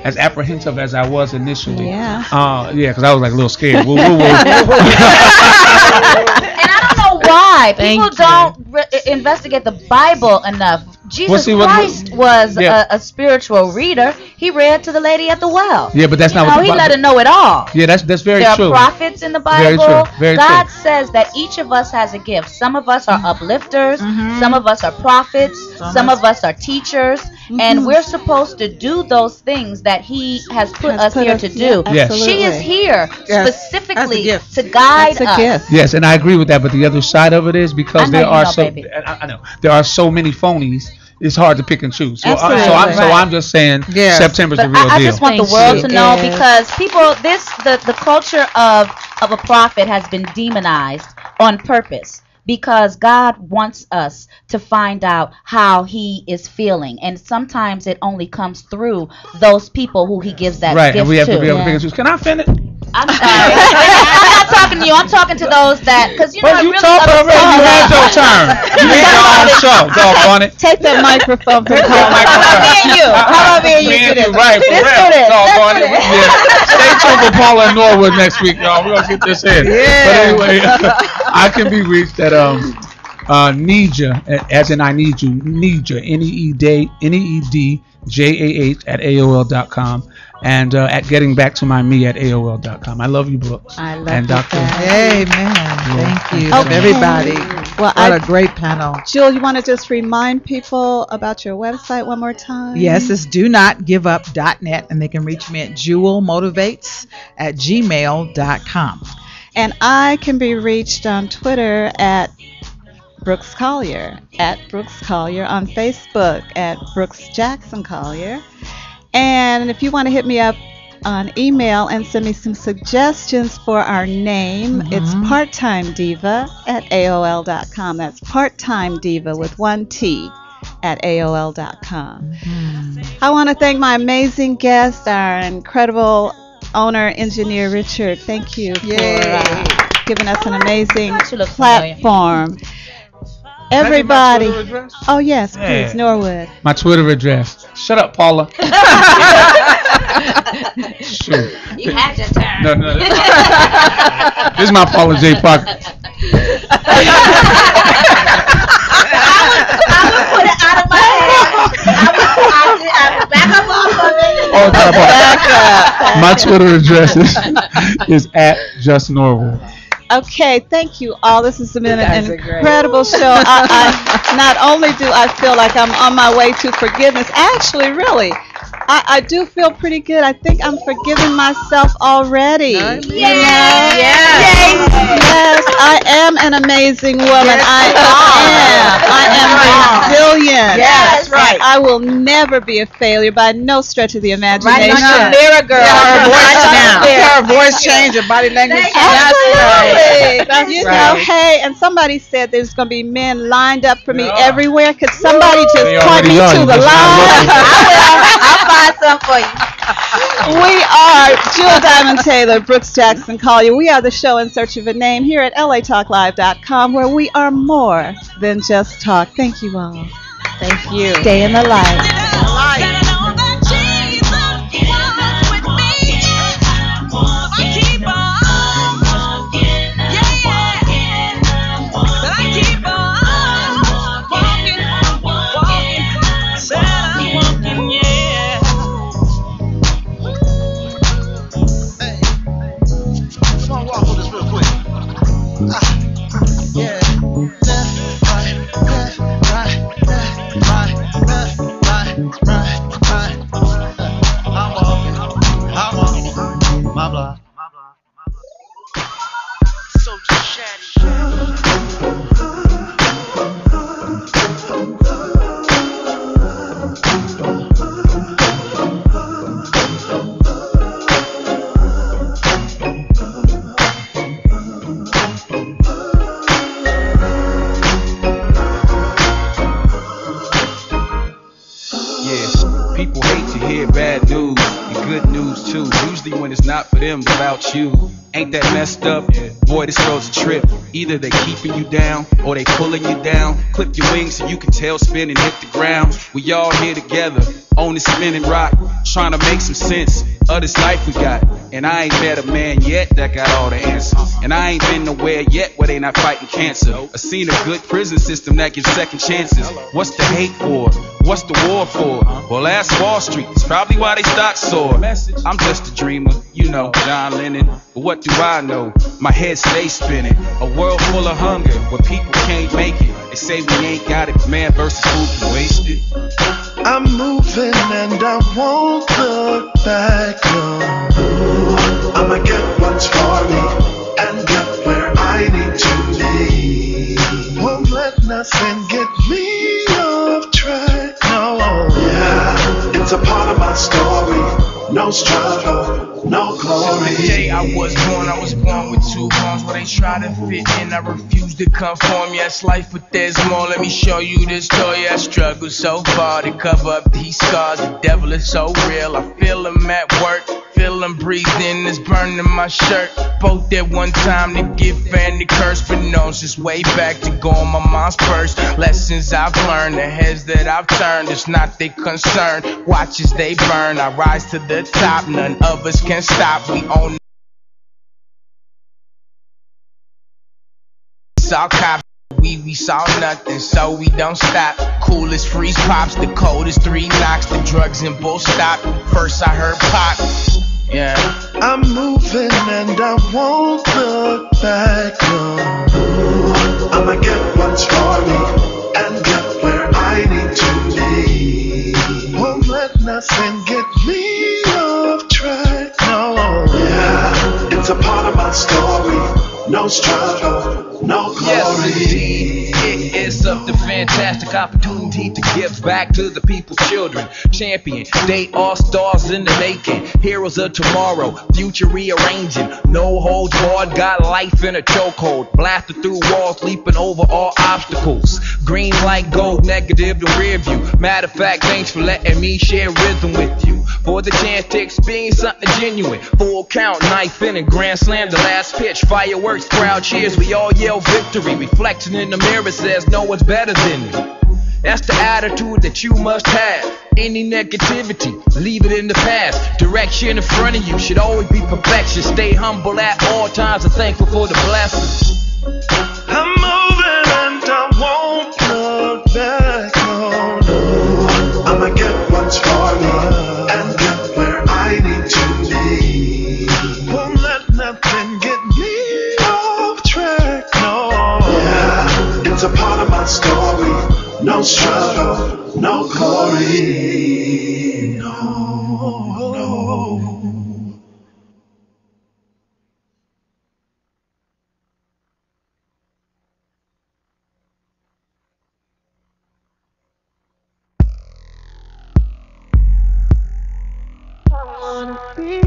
as apprehensive as I was initially, Yeah. because I was like a little scared. Whoa. And I don't know why people don't investigate the Bible enough. Jesus Christ was a spiritual reader. He read to the lady at the well. Yeah, but that's not what the he Bible. let her know it all. Yeah, that's very there true. There are prophets in the Bible. Very true. Very God true. says that each of us has a gift. Some of us are uplifters. Some of us are prophets. Some of us are teachers. And we're supposed to do those things that He has put us here to do. Yes. She is here specifically to guide us. Yes, and I agree with that. But the other side of it is because there are there are so many phonies. It's hard to pick and choose. So I'm just saying September's the real deal. I just want the world to know because people, the culture of a prophet has been demonized on purpose. Because God wants us to find out how He is feeling, and sometimes it only comes through those people who He gives that gift to. Right, and we have to be able to pick and choose. Can I finish? I'm sorry. I'm not talking to you. I'm talking to those that, because you know, you talk already. You had your turn. You need your own show. Doggone it. Take that microphone from How about me and you? How about me and you? Right, for Let's real. do this. Doggone it. Stay tuned for Paula and Norwood next week, y'all. We're gonna get this in. But anyway, I can be reached at Nidja, as in I need you, Nidja, NEEDJAH at AOL.com, and at Getting Back to My Me at AOL.com. I love you, Brooks. I love and you. Dr. Amen. Thank you, Okay. everybody. Well, what a great panel. Jill, you want to just remind people about your website one more time? Yes, it's do not give up.net, and they can reach me at jewelmotivates@gmail.com. And I can be reached on Twitter at Brooks Colyar, on Facebook at Brooks Jackson Colyar. And if you want to hit me up on email and send me some suggestions for our name, it's parttimediva at AOL.com. That's part-time diva with one T at AOL.com. I want to thank my amazing guest, our incredible owner, engineer Richard. Thank you for giving us an amazing platform. Everybody. Oh, yes, please, Norwood. My Twitter address. Shut up, Paula. Shoot. You had your turn. No. This is my Paula J. Parker. I would put it out of my head. I would back up off of it. My Twitter address is at Just Norwood. Okay, thank you all. This has been an incredible show. I not only do I feel like I'm on my way to forgiveness, actually, really, I do feel pretty good. I think I'm forgiving myself already. Yes. Yes, I am an amazing woman. I am resilient. Yes, right. I will never be a failure by no stretch of the imagination. Right on your mirror, girl. Her voice changed, her body language changed. Absolutely. You know, hey, and somebody said there's going to be men lined up for me everywhere. Could somebody just point me to the line? I'll find some for you. We are Jewel Diamond Taylor, Brooks Jackson Collier. We are the show In Search of a Name here at LATalkLive.com, where we are more than just talk. Thank you all. Thank you. Stay in the light. Yeah. Left, right, Yeah, people hate to hear bad news and good news too. Usually when it's not for them, it's about you. Ain't that messed up? Boy, this road's a trip. Either they keeping you down or they pulling you down. Clip your wings so you can tail spin and hit the ground. We all here together on this spinning rock, trying to make some sense of this life we got. And I ain't met a man yet that got all the answers. And I ain't been nowhere yet where they not fighting cancer. I seen a good prison system that gives second chances. What's the hate for? What's the war for? Well, ask Wall Street. It's probably why they stocks soar. I'm just a dreamer, you know, John Lennon. But what do I know? My head stays spinning. A world full of hunger where people can't make it. They say we ain't got it. Man versus food can waste it. I'm moving and I won't look back, no. I'ma get what's for me and get where I need to be. Won't let nothing get me off track, no. Yeah, it's a part of my story. No struggle, no glory. The day I was born with two arms where they try to fit in. I refuse to conform. Yes, life, but there's more. Let me show you this story. I struggled so far to cover up these scars. The devil is so real. I feel him at work. Feel him breathing, it's burning my shirt. Both at one time, the gift and the curse. But known since way back to go on my mom's purse. Lessons I've learned, the heads that I've turned. It's not their concern. Watch as they burn. I rise to the top. None of us can stop. We own. Saw cops. We saw nothing, so we don't stop. Coolest freeze pops, the coldest 3 knocks. The drugs and bull stop. First I heard pop. Yeah. I'm moving and I won't look back, no. I'ma get what's for me and get where I need to be. Won't let nothing get me off track, no. Yeah, it's a part of my story. No struggle, no glory. Yes, indeed. It is up the fantastic opportunity to give back to the people's children. Champion, they all stars in the making. Heroes of tomorrow, future rearranging. No holds barred, got life in a chokehold. Blasted through walls, leaping over all obstacles. Green like gold, negative to rear view. Matter of fact, thanks for letting me share rhythm with you. For the chance to experience something genuine. Full count, knife in and grand slam the last pitch. Fireworks, crowd cheers, we all yell victory. Reflection in the mirror says no one's better than me. That's the attitude that you must have. Any negativity, leave it in the past. Direction in front of you should always be perfection. Stay humble at all times and thankful for the blessings. I'm moving and I won't look back, no, no. I'ma get what's for me and get where I need to be. Won't let nothing get me off track, no. Yeah, it's a part of my story. No struggle, no glory, no, no. I wanna be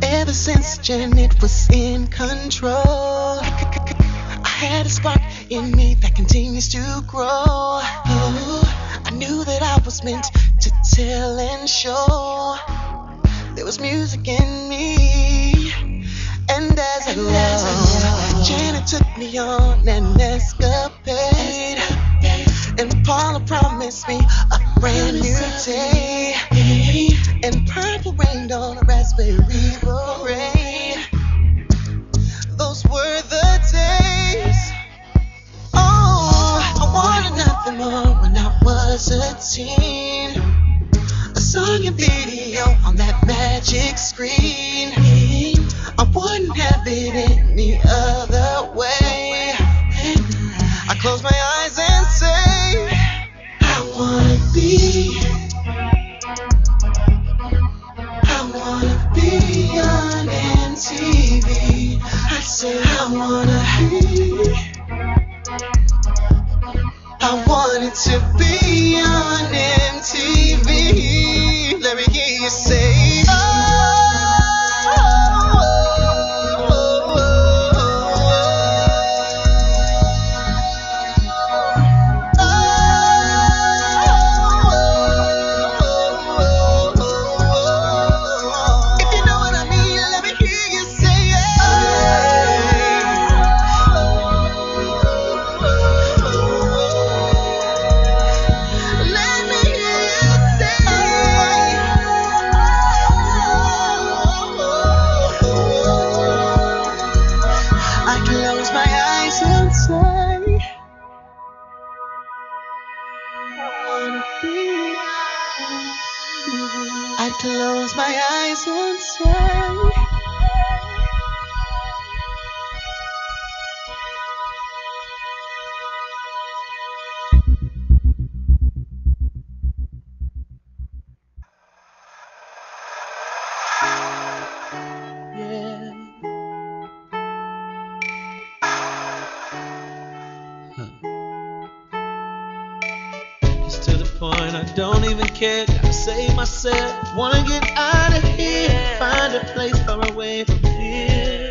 ever since Janet was in control. I had a spark in me that continues to grow. Oh, I knew that I was meant to tell and show. There was music in me, and as I loved, Janet took me on an escapade. And Paula promised me a brand new day. And purple rained on a raspberry parade. Those were the days. Oh, I wanted nothing more when I was a teen. A song and video on that magic screen. I wouldn't have it any other way. I close my eyes and say, I wanna be young. I want it to be on MTV. Let me hear you say, oh, oh, oh, oh. If you know what I mean, let me hear you say, let me hear you say, I close my eyes and say, I close my eyes and say, it's to the point I don't even care. Gotta save myself. Wanna get out of here. Find a place far away from here.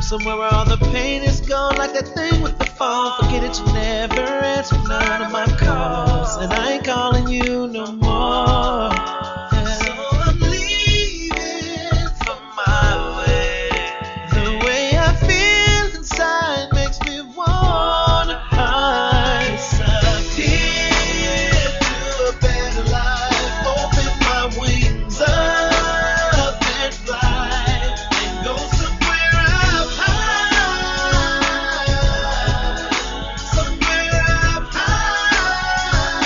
Somewhere where all the pain is gone. Like that thing with the phone. Forget it, you never answer none of my calls. And I ain't calling you no more. So I'm leaving for my way. The way I feel inside makes me wanna hide. Disappear to a better life. Open my wings up and fly. And go somewhere up high. Somewhere up high.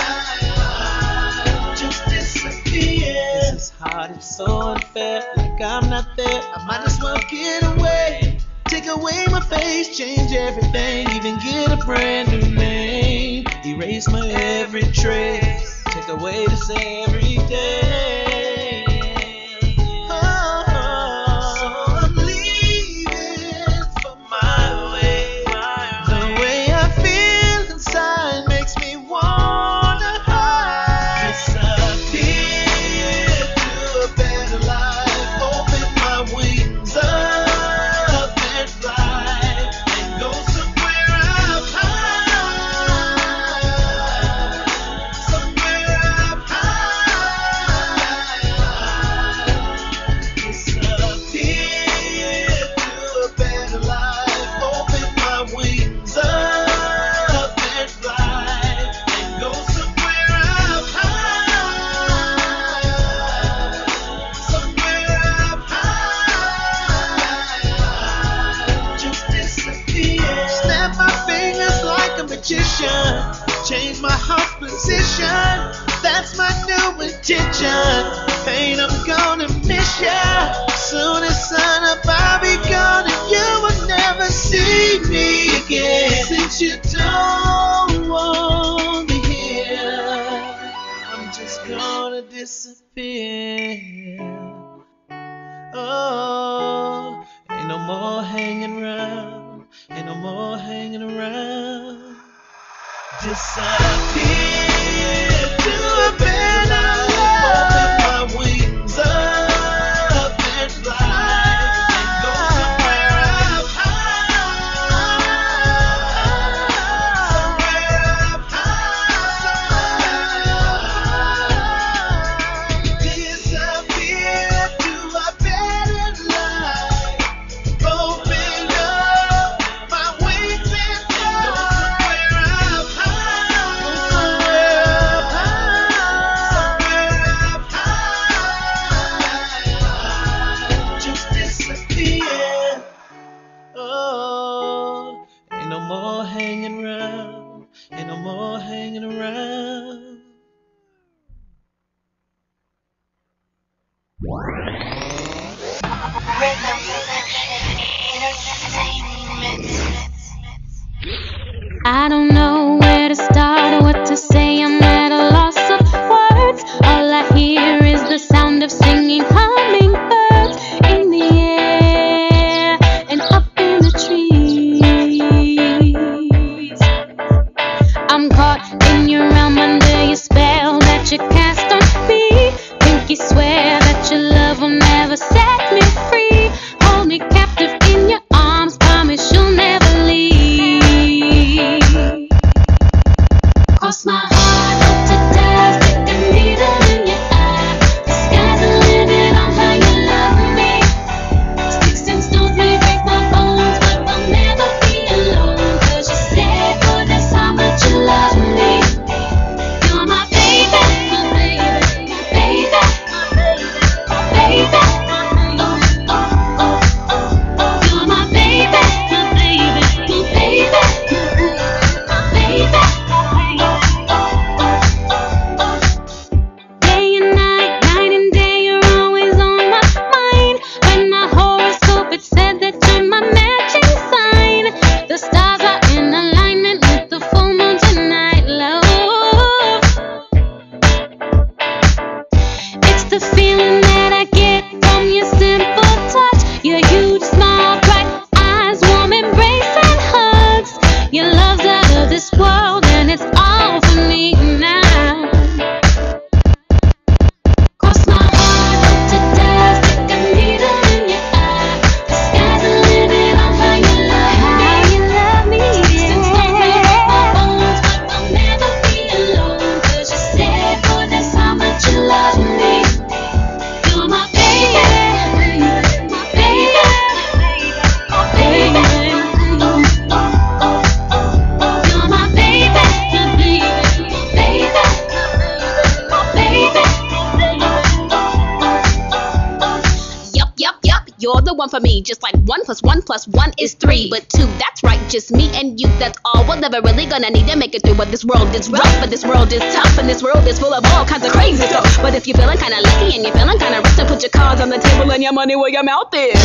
Just disappear. This is hard, it's so unfair. Like I'm not there. I might as well get away. Take away my face, change everything, even get a brand new name. Erase my every trace, take away this every day. Oh, so I'm leaving for my way. The way I feel inside makes me wanna hide. Disappear to a better life. Open my wings up and fly. And go somewhere up high. Somewhere up high. Disappear to a better life. Open my wings up and fly. And go somewhere up high. Somewhere up high. Just disappear. Snap my fingers like a magician. Change my heart's position. That's my new intention. Pain, I'm gonna miss ya. Soon as sun up, I'll be gone, and you will never see me again. Since you don't want me here, I'm just gonna disappear. Oh, ain't no more hanging around. Ain't no more hanging around. Disappear to a better life. Open my wings up and fly. And go somewhere up high. Somewhere up high. Disappear to a better life. Open up my wings and fly. Somewhere up high. Somewhere up high. Just disappear. Oh, ain't no more hanging around. Ain't no more hanging around. I don't know where to start or what to say. I'm at a loss of words. All I hear is the sound of singing hummingbirds in the air and up in the trees. one for me. Just like 1 + 1 + 1 is 3. But 2, that's right, just me and you, that's all. We're never really gonna need to make it through. But this world is rough, but this world is tough, and this world is full of all kinds of crazy stuff. But if you're feeling kinda lucky and you're feeling kinda rich, then put your cards on the table and your money where your mouth is.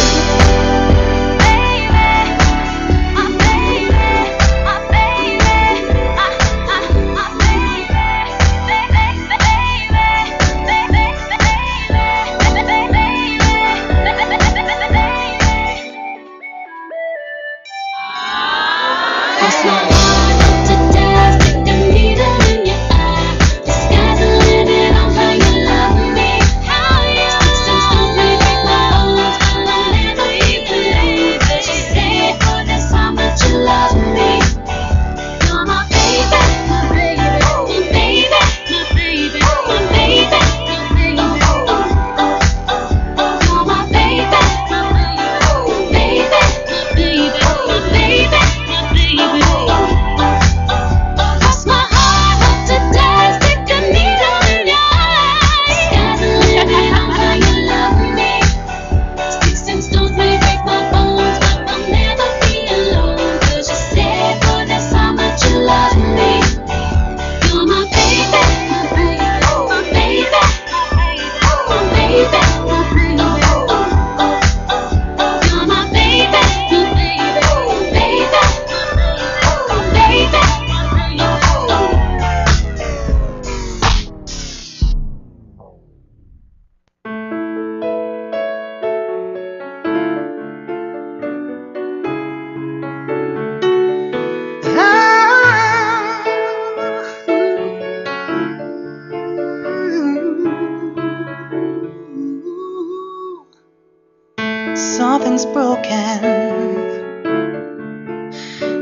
Something's broken.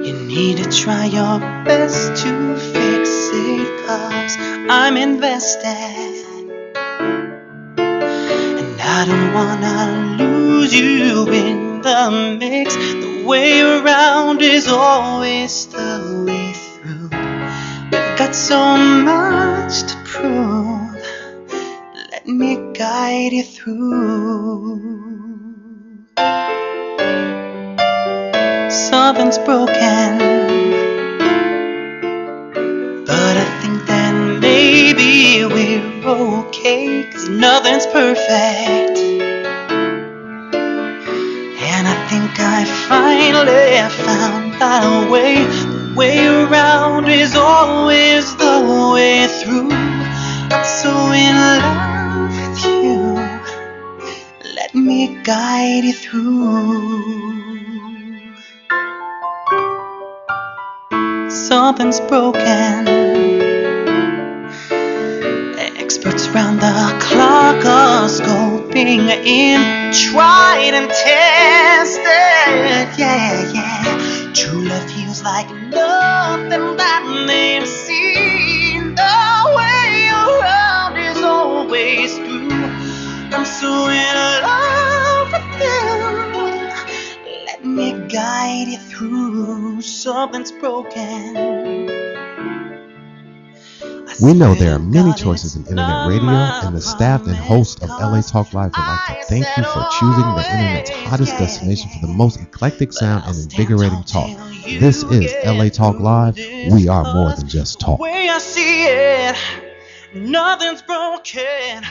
You need to try your best to fix it, 'cause I'm invested. And I don't wanna lose you in the mix. The way around is always the way through. We've got so much to prove. Let me guide you through. Something's broken, but I think that maybe we're okay, 'cause nothing's perfect. And I think I finally found my way. The way around is always the way through. I'm so in love with you. Let me guide you through. Something's broken. Experts round the clock are scoping in, tried and tested. Yeah, yeah. True love feels like nothing that they've seen. The way around is always through. I'm so in love with you. Let me guide you through. Something's broken. We know there are many choices in internet radio, and the staff and host of LA Talk Live would like to thank you for choosing the internet's hottest destination for the most eclectic sound and invigorating talk. This is LA Talk Live. We are more than just talk. The way I see it, nothing's broken.